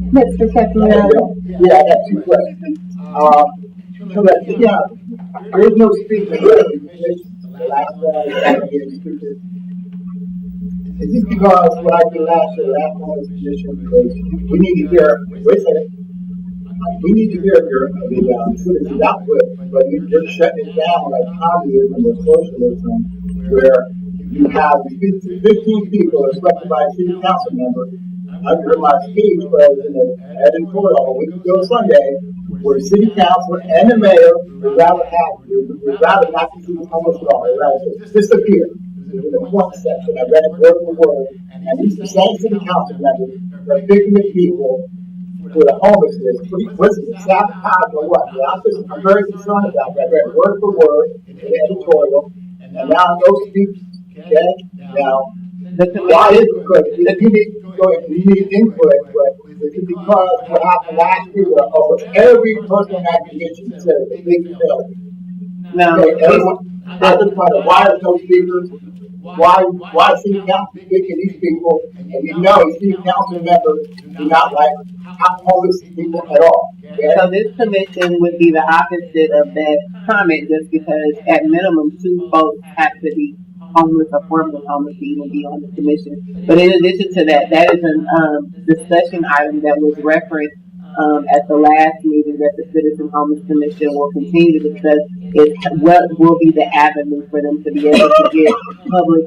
Mr. Castellano. Yeah, I got 2 questions. There's no speaker. The last one I had here speaker. Is this because what I did last one was position was we need to hear, wait a second, we need to hear the citizens' output, but you're shutting it down like communism or socialism, where you have 15 people elected by a city council member. Under my speech was in an editorial a week ago Sunday, where city council and the mayor would rather not to see homeless at all. They'd rather just disappear. In the point section, I read it word for word, and these same city council members are picking the people for the homelessness. Was it sabotage or what? I'm very concerned about that. I read word for word in the editorial, and now those speeches, okay? Now, why is it? Because you need input, but is it because what happened last year was almost every person in that convention said it was a big failure? No. Okay, everyone, why are those speakers? Why city council picking these people? And city council members do not like homeless people at all. Okay? So this commission would be the opposite of that comment, just because at minimum 2 folks have to be homeless or formerly homeless to even be on the commission. But in addition to that, that is a discussion item that was referenced at the last meeting that the Citizen Homeless Commission will continue to discuss is what will be the avenue for them to be able to get public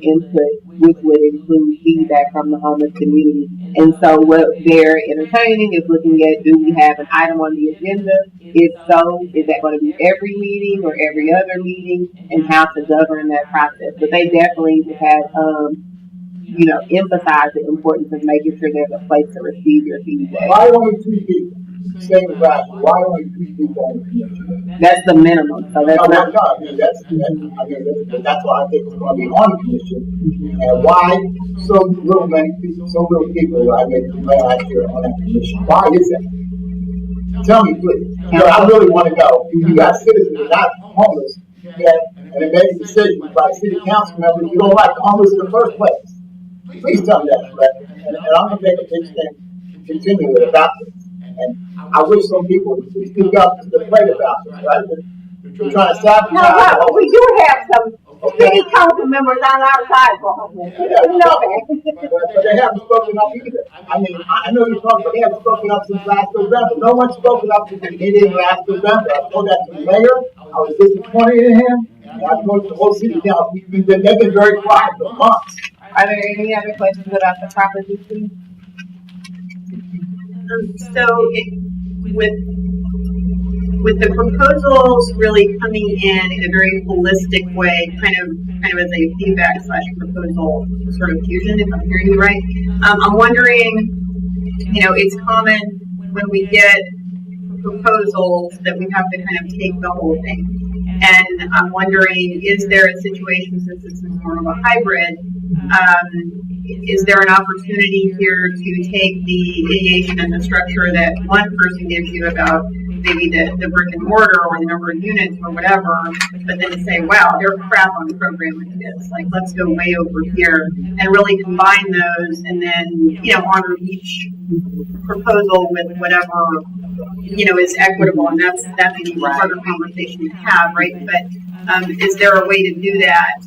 input, which would include feedback from the homeless community. And so what they're entertaining is looking at, do we have an item on the agenda? If so, is that going to be every meeting or every other meeting, and how to govern that process? But they definitely have emphasize the importance of making sure there's a place to receive your feedback. Why only 2 people? Same class. Why only 2 people on the commission? That's the minimum. So that's that's why I think it's going to be on the commission. And why so little people I made last year on that commission? Why is that? Tell me, please. I really want to know. You got citizens who are not homeless, and they make a decision by city council members you don't like homeless in the first place. Please tell me that, Fred. And I'm going to make a big thing continue about this. And I wish some people would speak up to the plate about this, right? They're trying to sabotage. No, but we do have some city council members on our side for homeless. You know that. But they haven't spoken up either. I mean, I know you're talking, but they haven't spoken up since last November. No one's spoken up since the beginning of last November. I told that to the mayor. I was disappointed in him. And I told the whole city council. They've been very quiet for months. Are there any other questions about the property fee? With the proposals really coming in a very holistic way, kind of as a feedback / proposal sort of fusion, if I'm hearing you right. I'm wondering, it's common when we get proposals that we have to kind of take the whole thing. And I'm wondering, is there a situation, since this is more of a hybrid, is there an opportunity here to take the ideation and the structure that one person gives you about maybe the brick and mortar or the number of units or whatever, but then to say, wow, they're crap on the program like this. Like, let's go way over here and really combine those and then, honor each proposal with whatever, is equitable. And that's maybe a harder conversation to have, right? But is there a way to do that?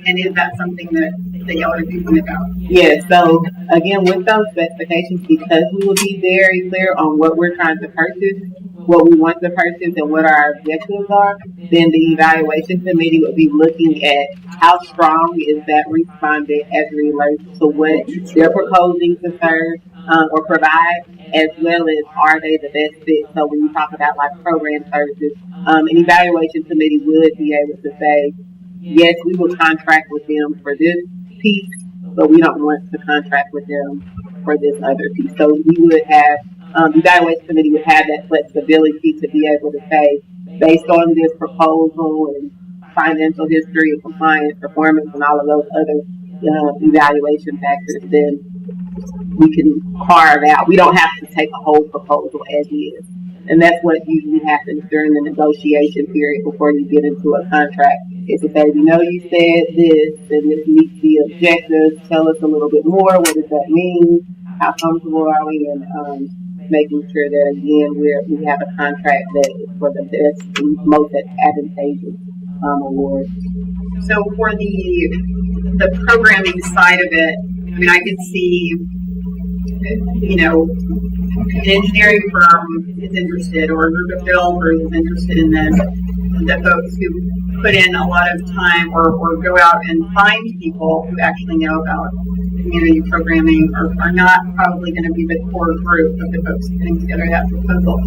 And is that something that that y'all are thinking about? Yeah, so again, with those specifications, because we will be very clear on what we're trying to purchase, what we want to purchase, and what our objectives are, then the evaluation committee will be looking at how strong is that respondent as it relates to what they're proposing to serve or provide, as well as are they the best fit. So when you talk about like program services, an evaluation committee would be able to say, yes, we will contract with them for this piece, but we don't want to contract with them for this other piece. So we would have, the evaluation committee would have that flexibility to be able to say, based on this proposal and financial history and compliance, performance, and all of those other evaluation factors, then we can carve out. We don't have to take a whole proposal as is. And that's what usually happens during the negotiation period before you get into a contract. Is to say, you know, you said this, and this meets the objectives. Tell us a little bit more. What does that mean? How comfortable are we in making sure that, again, we have a contract that is for the best and most advantageous award. So for the programming side of it, I mean, I could see, you know, an engineering firm is interested, or a group of developers is interested in this. The folks who put in a lot of time or go out and find people who actually know about community programming are not probably going to be the core group of the folks putting together that proposal.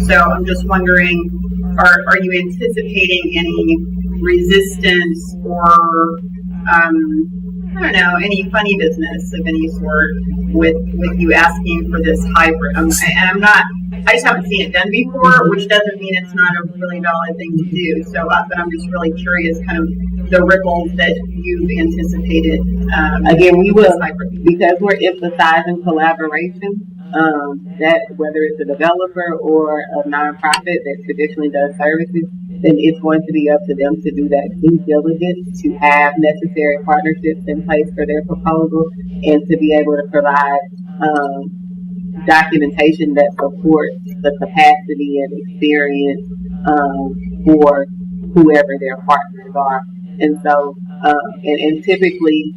So I'm just wondering, are you anticipating any resistance or I don't know, any funny business of any sort with you asking for this hybrid? I just haven't seen it done before, which doesn't mean it's not a really valid thing to do. So, but I'm just really curious, kind of the ripples that you've anticipated. Again, we will, because we're emphasizing collaboration. That whether it's a developer or a nonprofit that traditionally does services, then it's going to be up to them to do that due diligence, to have necessary partnerships in place for their proposal, and to be able to provide documentation that supports the capacity and experience for whoever their partners are. And so, and typically,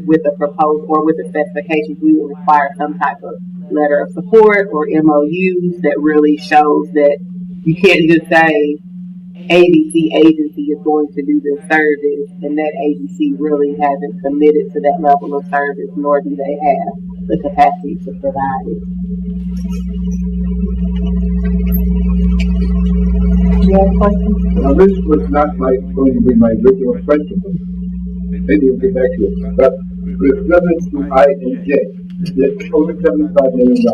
with the proposal or with the specifications, we will require some type of letter of support or MOUs that really shows that you can't just say ABC agency is going to do this service, and that agency really hasn't committed to that level of service, nor do they have the capacity to provide it. You have a question? Now, this was not going to be my original question, but maybe we'll get back to it. But with reference to I and J, it's over $75 million.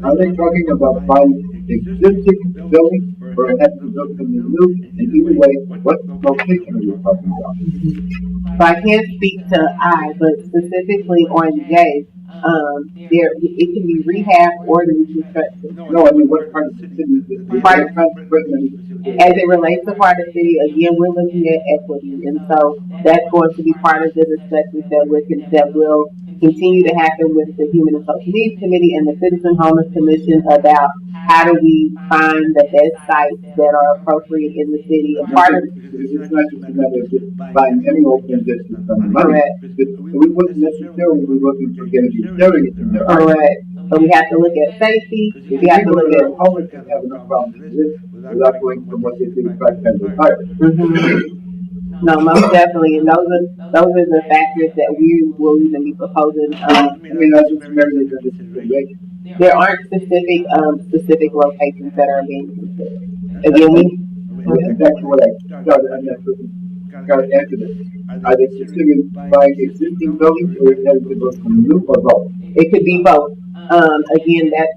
Are they talking about buying existing buildings, or it has to build something new? And either way, what location are you talking about? So I can't speak to I, but specifically on J, it can be rehab or the reconstruction. No, I mean, what part of the city is this? As it relates to part of the city, again, we're looking at equity, and so that's going to be part of the discussions that will continue to happen with the Human and Social Needs Committee and the Citizen Homeless Commission about how do we find the best sites that are appropriate in the city. And part of it's not just a matter of just buying any old condition from the money. We wouldn't necessarily be looking for getting utilities in there. Correct. So we have to look at safety. We have to look at homeless can have enough problems with this without going from what they do back then to higher. No, most definitely, and those are the factors that we will even be proposing. I mean, I just remember that this is great. There aren't specific locations that are being considered. Again, that's what I started. I'm not looking to answer this. Are they considering buying existing buildings, or is that to go from new or both? It could be both. Again, that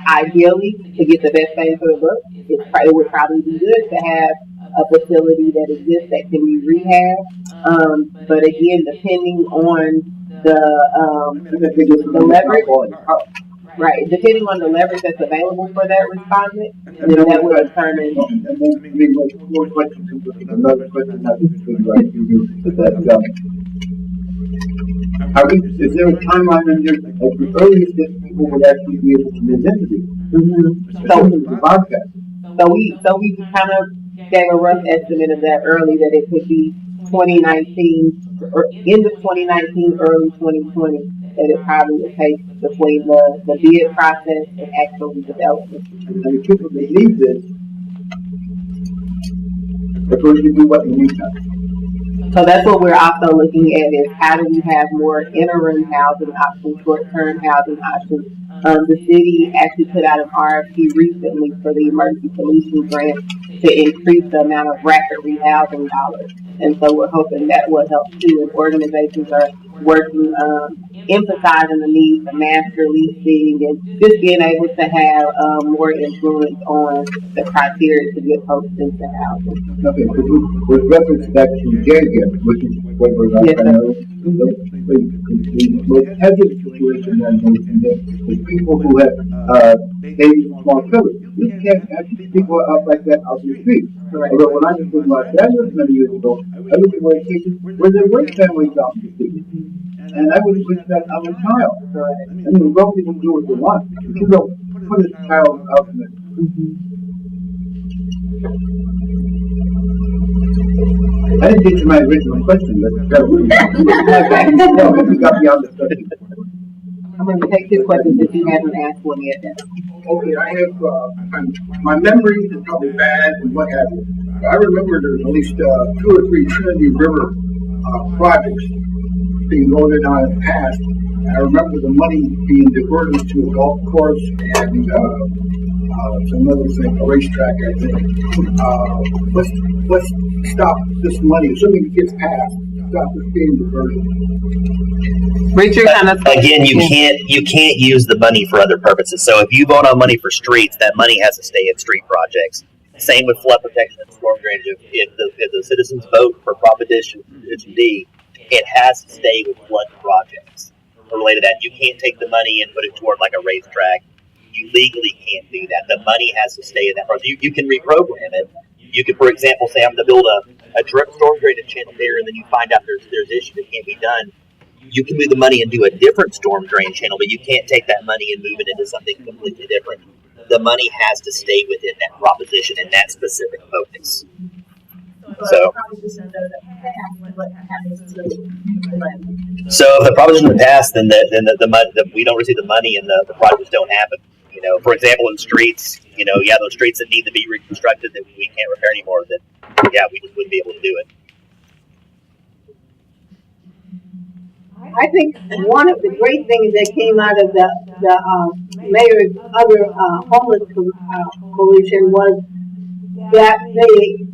ideally to get the best bang for the buck, it would probably be good to have a facility that exists that can be rehabbed. But again, depending on the leverage, right? Depending on the leverage that's available for that respondent, then that will determine. And then more questions. Another question I think is right to is there a timeline in there at the earliest that people would actually be able to move into these? So we kind of gave a rough estimate of that early, that it could be 2019 end of 2019, early 2020, that it probably would take between the bid process and actually development. And the people that need this, they're going to do what you need to. So that's what we're also looking at is how do we have more interim housing options, short-term housing options. The city actually put out an RFP recently for the emergency solution grant to increase the amount of rapid rehousing dollars. And so we're hoping that will help too. And organizations are working, emphasizing the need for master leasing and just being able to have more influence on the criteria to get folks into housing. Okay, with reference back to Jagan, which is what we're going to know, the most heavy situation that is people who have babies with small children. You can't have people out like that out in the street. Although when I was in Los Angeles many years ago, I was in one cases where there were families out in the street. And I would wish that on a child. I mean, grown people do what they want. You don't put a child out in the I didn't get to my original question, but we got beyond the subject. I'm going to take two questions if you haven't asked one yet. Okay, I have, my memory is probably bad and what have you. I remember there's at least 2 or 3 Trinity River projects being voted on in the past. I remember the money being diverted to a golf course and some other thing, a racetrack, I think. Let's stop this money, assuming it gets passed, stop this being diverted. Richard, again, you can't use the money for other purposes. So if you vote on money for streets, that money has to stay in street projects. Same with flood protection and storm drainage. If the citizens vote for Proposition D, it has to stay with flood projects related to that. You can't take the money and put it toward like a racetrack. You legally can't do that. The money has to stay in that project. You can reprogram it. You could, for example, say I'm going to build a storm drainage channel there, and then you find out there's issues that can't be done. You can move the money and do a different storm drain channel, but you can't take that money and move it into something completely different. The money has to stay within that proposition and that specific focus. So if the proposition is passed, then we don't receive the money and the projects don't happen. You know, for example, in streets, those streets that need to be reconstructed that we can't repair anymore, then we just wouldn't be able to do it. I think one of the great things that came out of the mayor's other homeless coalition was that they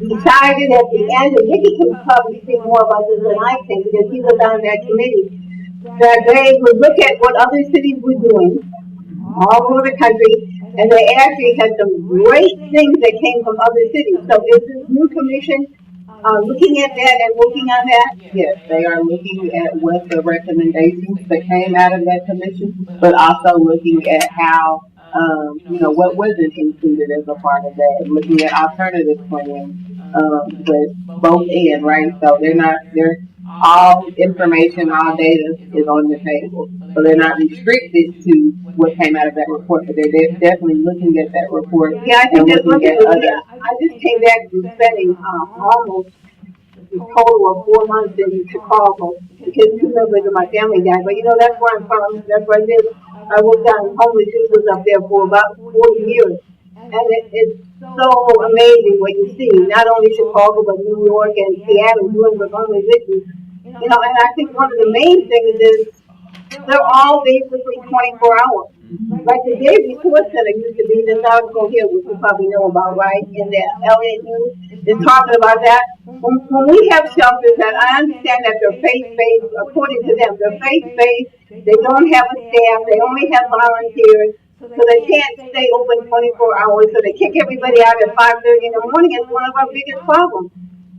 decided at the end, and Nikki can probably speak more about this than I can because he was on that committee, that they would look at what other cities were doing all over the country, and they actually had some great things that came from other cities. So is this new commission looking at that and working on that? Yes, they are looking at what the recommendations that came out of that commission, but also looking at how, what wasn't included as a part of that, and looking at alternative plans, but both end, right? So they're all information, all data is on the table. So they're not restricted to what came out of that report, but they're definitely looking at that report. Yeah, I think and looking at other. I just came back from spending almost a total of 4 months in Chicago because 2 members of my family died. But that's where I'm from. That's where I live. I worked on homeless issues up there for about 40 years. And it's so amazing what you see, not only Chicago, but New York and Seattle doing with homeless issues. And I think one of the main things is they're all basically 24 hours. Like the Day Resource Center used to be this article here, which you probably know about, right? In the LA News is talking about that. When we have shelters that I understand that they're faith-based, according to them, they're faith-based, they don't have a staff, they only have volunteers, so they can't stay open 24 hours, so they kick everybody out at 5:30 in the morning. It's one of our biggest problems.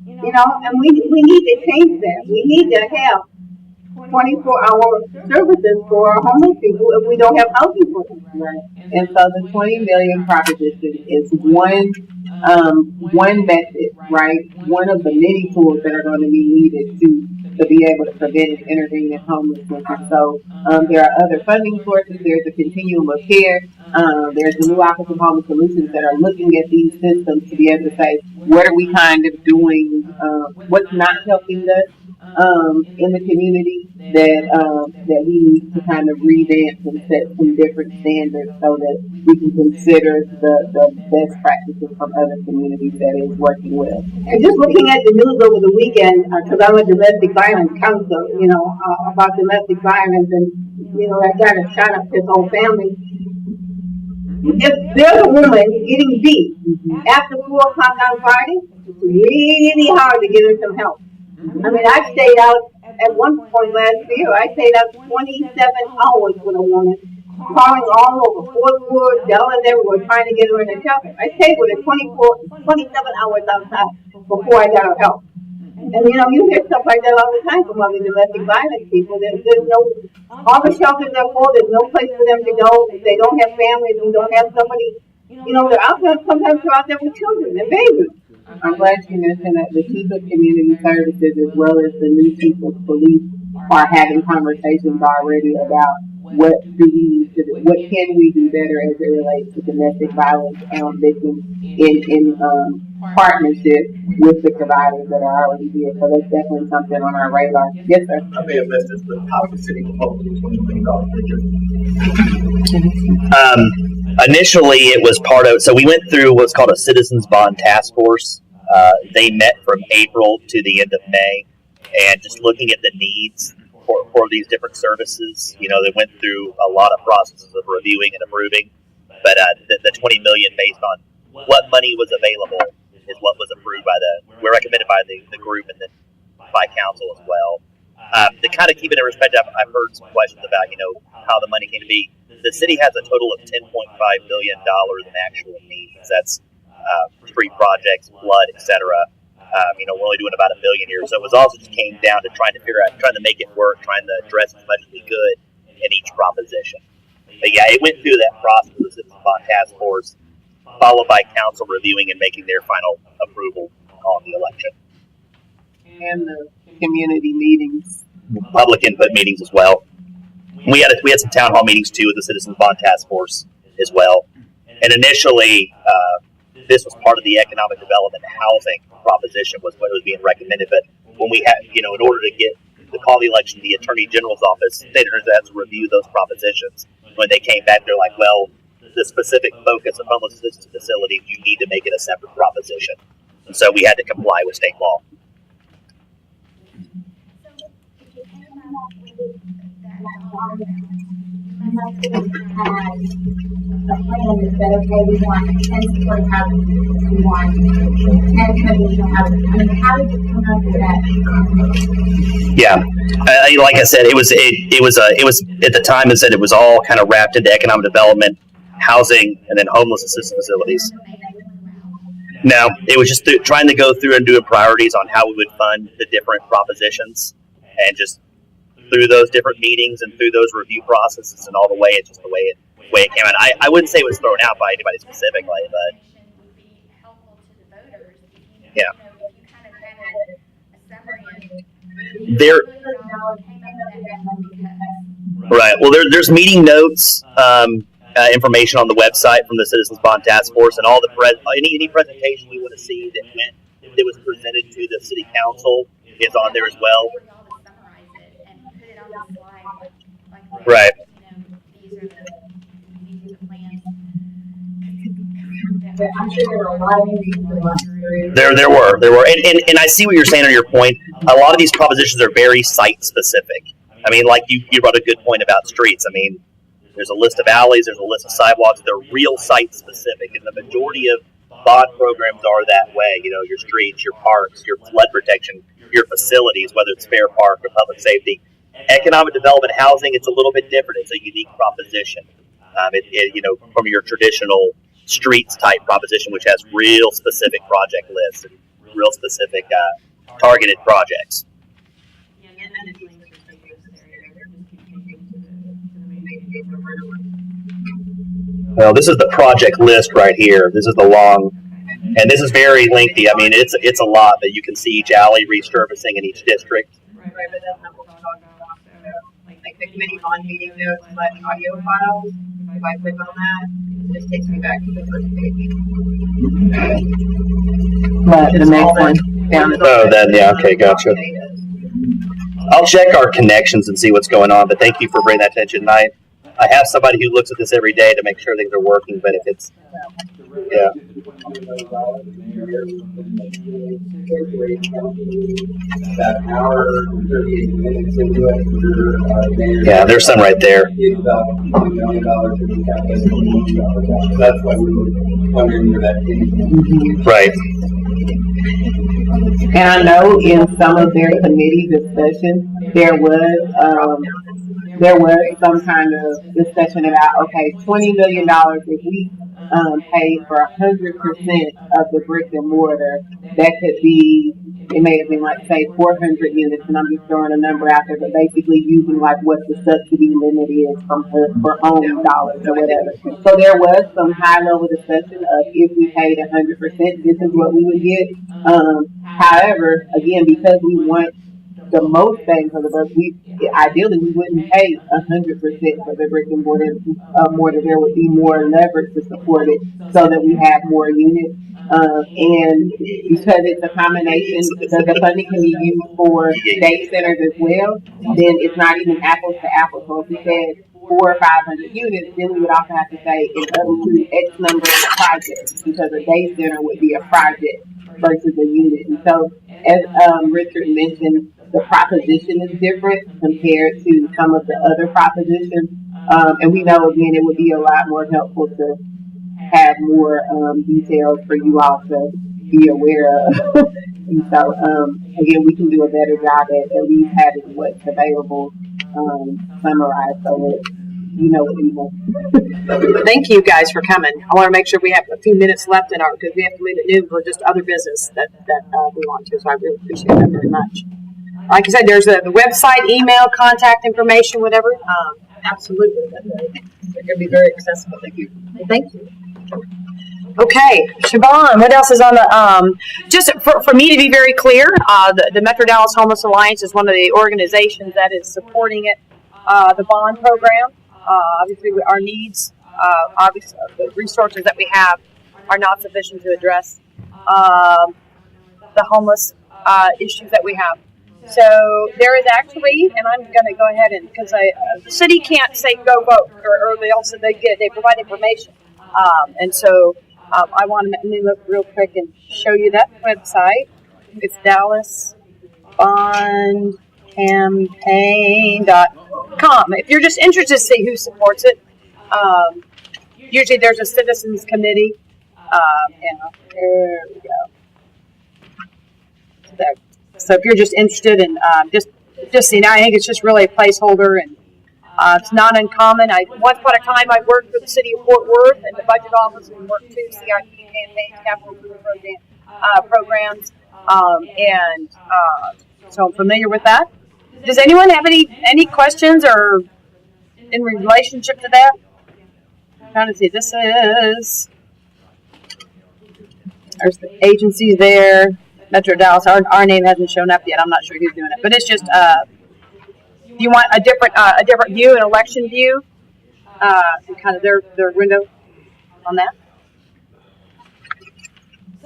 And we need to change that. We need to have 24-hour services for our homeless people if we don't have housing for them. Right. And so the 20 million proposition is one method, right? One of the many tools that are going to be needed to be able to prevent and intervene in homelessness. And so there are other funding sources. There's a continuum of care. There's the new Office of Homeless Solutions that are looking at these systems to be able to say, what are we kind of doing? What's not helping us? in the community that we need to kind of revamp and set some different standards so that we can consider the best practices from other communities that is working well. And just looking at the news over the weekend, because I'm a domestic violence counselor, about domestic violence, and that kind of shot up his whole family. If there's a woman getting beat after 4 o'clock on Friday, it's really hard to get her some help. I mean, I stayed out at one point last year. I stayed out 27 hours with a woman, calling all over Fort Worth, Dallas, everywhere, trying to get her in the shelter. I stayed with her 27 hours outside before I got her help. And you hear stuff like that all the time from other domestic violence people. There's all the shelters are full. There's no place for them to go. They don't have families and don't have somebody. They're out there. Sometimes they're out there with children and babies. I'm glad you mentioned that the Chief of Community Services as well as the new Chief of Police are having conversations already about what can we do better as it relates to domestic violence victims in partnership with the providers that are already here. So that's definitely something on our radar. Yes, sir. I may have missed this, but how is the city proposing $20 million budget? Initially, it was part of. So we went through what's called a Citizens Bond Task Force. They met from April to the end of May, and just looking at the needs for these different services. They went through a lot of processes of reviewing and approving, but the $20 million based on what money was available is what was approved we're recommended by the group and then by council as well. To kind of keep it in respect, I've heard some questions about, how the money came to be. The city has a total of $10.5 billion in actual needs. That's street projects, flood, etc. We're only doing about $1 billion here. So it was also just came down to trying to make it work, trying to address as much as we could in each proposition. But yeah, it went through that process of the Bond Task Force, followed by council reviewing and making their final approval on the election. And the community meetings. Public input meetings as well. We had some town hall meetings too with the Citizens Bond Task Force as well. And initially, this was part of the economic development housing proposition was what was being recommended. But when we had, in order to call the election, the Attorney General's office, they had to review those propositions. When they came back, they're like, well, the specific focus of homeless assistance facilities, you need to make it a separate proposition. And so we had to comply with state law. The plan is that, okay, we want 10 supportive housing, we want 10 transitional housing. I mean, how did you come up with that? Yeah, like I said, it was at the time it said it was all kind of wrapped into economic development, housing, and then homeless assistance facilities. No, it was just trying to go through and doing priorities on how we would fund the different propositions, and just through those different meetings and through those review processes and all the way, it's just the way it came out. I wouldn't say it was thrown out by anybody specifically, but yeah. There. Right. Well, there's meeting notes, information on the website from the Citizens Bond Task Force, and all the any presentation you want to see that was presented to the City Council is on there as well. Right. I'm sure there were a lot of meetings. There were, and I see what you're saying on your point. A lot of these propositions are very site specific. I mean, like you brought a good point about streets. I mean, there's a list of alleys, there's a list of sidewalks. They're real site specific, and the majority of bond programs are that way. Your streets, your parks, your flood protection, your facilities, whether it's Fair Park or public safety. Economic development housing, it's a little bit different. It's a unique proposition. From your traditional streets type proposition, which has real specific project lists and real specific targeted projects. Well, this is the project list right here. This is the long, and this is very lengthy. I mean, it's a lot, but you can see each alley resurfacing in each district. Right, but that's not what we're talking about. So, like the committee on meeting notes and letting audio files, if I click on that, it just takes me back to the first page. The next one. Oh, then, yeah, okay, gotcha. I'll check our connections and see what's going on, but thank you for bringing that attention. I have somebody who looks at this every day to make sure things are working, but if it's, yeah. About an hour and 38 minutes into it. Yeah, there's some right there. About $2 million in the capital. That's why we were wondering where that came from. Right. And I know in some of their committee discussions, there was some kind of discussion about, okay, $20 million if we pay for 100% of the brick and mortar, that could be, it may have been like, say, 400 units, and I'm just throwing a number out there, but basically using like what the subsidy limit is for home dollars or whatever. So there was some high level discussion of if we paid 100%, this is what we would get. However, again, because we want the most bang for the buck, ideally we wouldn't pay 100% for the brick and mortar. There would be more leverage to support it, so that we have more units. And because it's a combination, because the funding can be used for day centers as well, then it's not even apples to apples. So if we said 400 or 500 units, then we would also have to say it's up to X number of projects, because a day center would be a project versus a unit. And so, as Richard mentioned, the proposition is different compared to some of the other propositions. And we know, again, it would be a lot more helpful to have more details for you all to be aware of. And so, again, we can do a better job at least having what's available summarized, so that you know what we want. Thank you guys for coming. I want to make sure we have a few minutes left in our, because we have to leave at noon for just other business that we want to. So I really appreciate that very much. Like I said, there's the website, email, contact information, whatever. Absolutely. They're going to be very accessible. Thank you. Thank you. Okay, Siobhan, what else is on the, just for me to be very clear, the Metro Dallas Homeless Alliance is one of the organizations that is supporting it, the bond program. Obviously, our needs, obviously, the resources that we have are not sufficient to address the homeless issues that we have. So there is actually, and I'm going to go ahead and, because the city can't say go vote, or they also they provide information, and so I want to let me look real quick and show you that website. It's DallasBondCampaign.com. If you're just interested to see who supports it, usually there's a citizens committee. And there we go. So if you're just interested in just seeing, I think it's just really a placeholder, and it's not uncommon. Once upon a time, I worked for the city of Fort Worth in the budget office and worked two CIP campaigns, capital improvement programs, and so I'm familiar with that. Does anyone have any questions or in relationship to that? I'm trying to see. This is, there's the agency there. Metro Dallas. Our name hasn't shown up yet. I'm not sure who's doing it, but it's just if you want a different view, an election view, and kind of their window on that.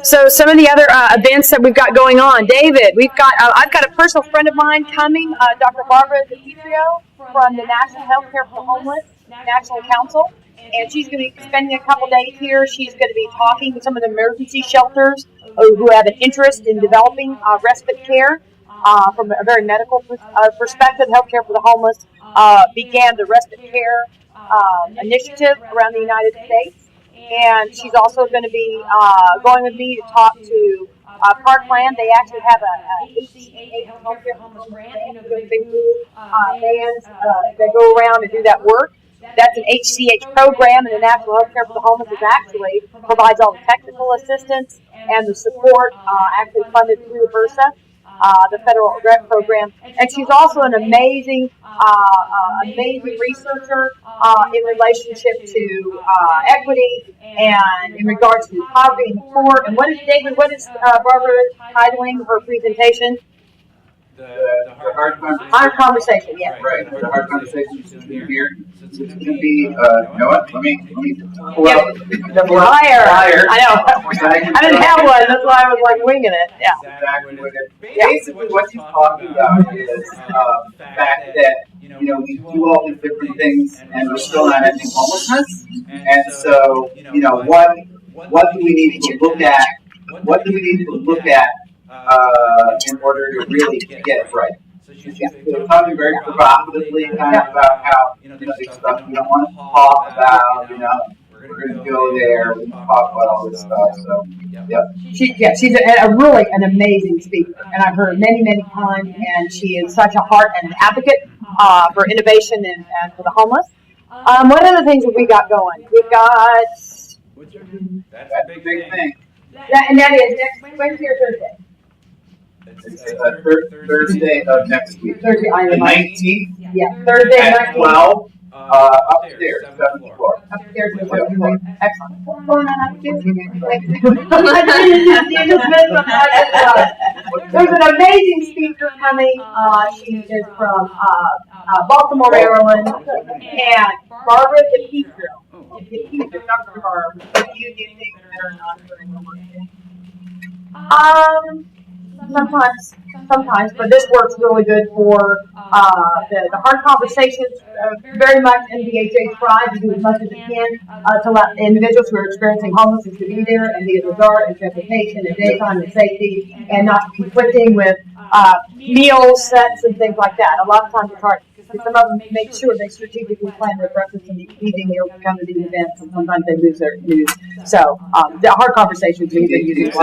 So some of the other events that we've got going on, David, I've got a personal friend of mine coming, Dr. Barbara DiPietro from the National Healthcare for the Homeless National Council, and she's going to be spending a couple days here. She's going to be talking to some of the emergency shelters who have an interest in developing respite care from a very medical perspective. Healthcare for the Homeless began the respite care initiative around the United States. And she's also going to be going with me to talk to Parkland. They actually have a HCA Healthcare Homeless Grant, big vans that go around and do that work. That's an HCH program, and the National Healthcare for the Homeless is actually provides all the technical assistance and the support, actually funded through VRSA, the federal grant program. And she's also an amazing researcher in relationship to equity and in regards to poverty and poor. And what is Barbara titling her presentation? the hard conversation. Hard conversation, yeah. Right, the hard conversations in here. It's going to be, you know what? Let me pull out The flyer. I know. I didn't have one. That's why I was like winging it. Yeah. Exactly what it. Basically, what he's talking about is the fact that we do all these different things, and we're still not ending homelessness. And so, what do we need to look at? What do we need to look at in order to really get it right? We're talking very provocatively kind of about how, these stuff we don't want to talk about, we're going to go there, we can talk about all this stuff, so, yep. She's a really an amazing speaker, and I've heard many, many times, and she is such a heart and an advocate for innovation and for the homeless. What other things have we got going? We've got... That's a big thing. And that is next Wednesday or Thursday? It's Thursday of next week. Thursday, the 19th. Yeah, Thursday at 12. Upstairs, 7th floor. Upstairs, 7th floor. Excellent. There's an amazing speaker coming. She is from Baltimore, Maryland, and Barbara DePietro. DePietro, Dr. Barbara. Do you think that are not doing the work? Sometimes, but this works really good for the hard conversations. Very much NVHA tries to do as much as it can to let individuals who are experiencing homelessness to be there and be a resort and transportation and daytime and safety, and not conflicting with meal sets and things like that. A lot of times it's hard. Some of them make sure they strategically plan their breakfast and evening meals to come to these events, and sometimes they lose their news. So the hard conversations we can use.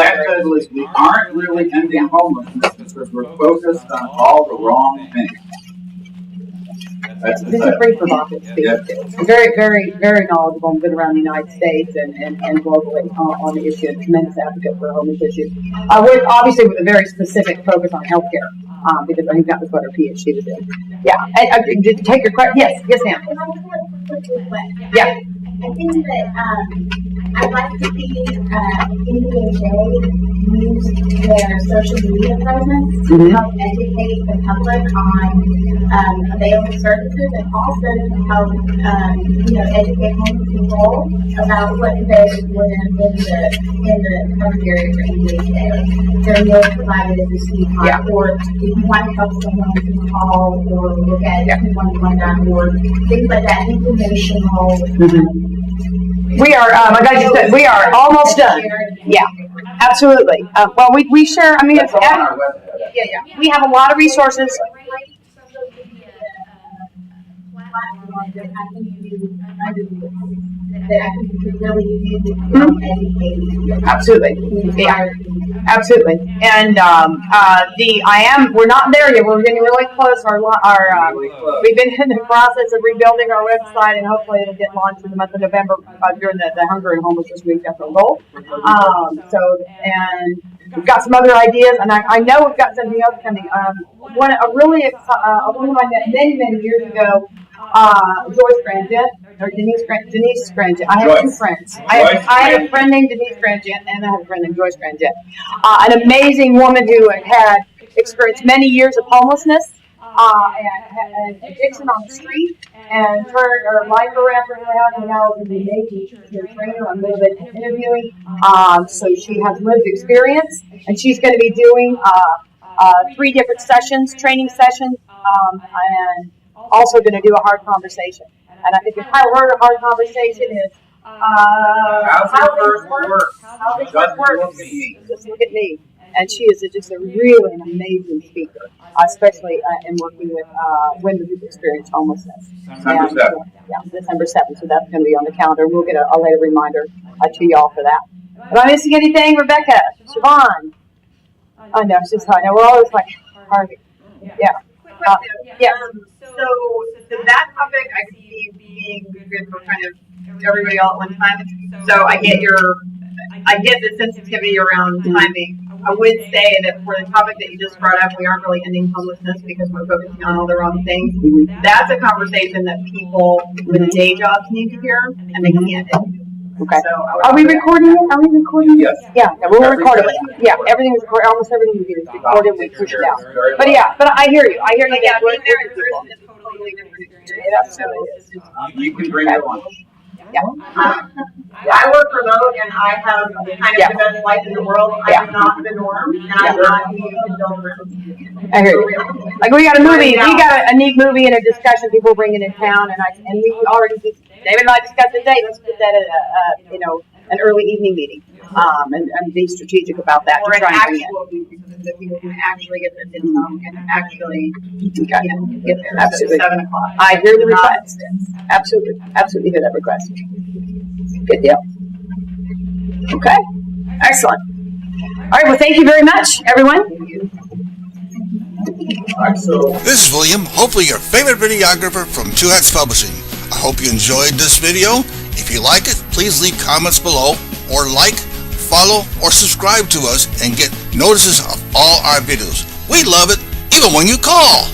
We aren't really ending homelessness because we're focused on all the wrong things. This is a pretty provocative speaker. Very, very, very knowledgeable and been around the United States and globally on the issue. Tremendous advocate for homeless issues. Obviously with a very specific focus on healthcare, because I think that was what her PhD was in. Yeah. Did you take your question? Yes, ma'am. Yeah. I think that I'd like to see NVHA use their social media presence to help educate the public on available services, and also help educate homeless people about what they would in the coverage area for NVHA. There are meals provided in the street, or if you want to help someone, you can call or look at 211.org, things like that, informational. We are, like I just said, we are almost done. Yeah, absolutely. Well, we share, I mean, it's, we have a lot of resources. Absolutely. Yeah. Absolutely. And we're not there yet. We're getting really close. We've been in the process of rebuilding our website, and hopefully it'll get launched in the month of November during the Hunger and Homelessness Week. That's our goal. And we've got some other ideas, and I know we've got something else coming. A woman I met many years ago, Joyce Grandjet, or Denise Grandjet. I have two friends. I have a friend named Denise Grandjet, and I have a friend named Joyce Grandjet. An amazing woman who had experienced many years of homelessness and addiction on the street, and turned her life around and now is an amazing teacher trainer. I'm a little bit interviewing. So she has lived experience, and she's going to be doing 3 different sessions, training sessions, and also going to do a hard conversation. And I think the title of her hard conversation is how this works. How this works. Just look at me. And she is just a really an amazing speaker, especially in working with women who've experienced homelessness. December 7th. December 7th. So that's going to be on the calendar. We'll get a later reminder to y'all for that. Am I missing anything, Rebecca? Siobhan? I know, it's just hard. We're always like, Harvey. Yeah. So that topic I see being good for kind of everybody all at one time. So I get the sensitivity around timing. I would say that for the topic that you just brought up, we aren't really ending homelessness because we're focusing on all the wrong things. That's a conversation that people with day jobs need to hear, and they can't. Okay. So Are we recording it? Are we recording it? Yes. Yeah, we'll record it. Yeah, everything is recorded. Almost everything we do is recorded. We push it out. But yeah, but I hear you. I hear you. yeah, Yeah, being there in person is a totally different experience. So it's just, You can bring your lunch. I work remote and I have kind of the best life in the world. I am not the norm, and I'm not who you can build rooms. I hear you. Like we got a movie, we got a neat movie and a discussion people bringing in town, and we already David and I discussed the date. Let's put that at an early evening meeting, and be strategic about that Or to an try and bring it. actual meeting, because the people can actually get their kids home and actually get there. Absolutely. At 7 o'clock. I hear the request. Absolutely hear that request. Good deal. Okay, excellent. All right, well, thank you very much, everyone. This is William, hopefully your favorite videographer from Two Hats Publishing. I hope you enjoyed this video. If you like it, please leave comments below, or like, follow, or subscribe to us and get notices of all our videos. We love it, even when you call.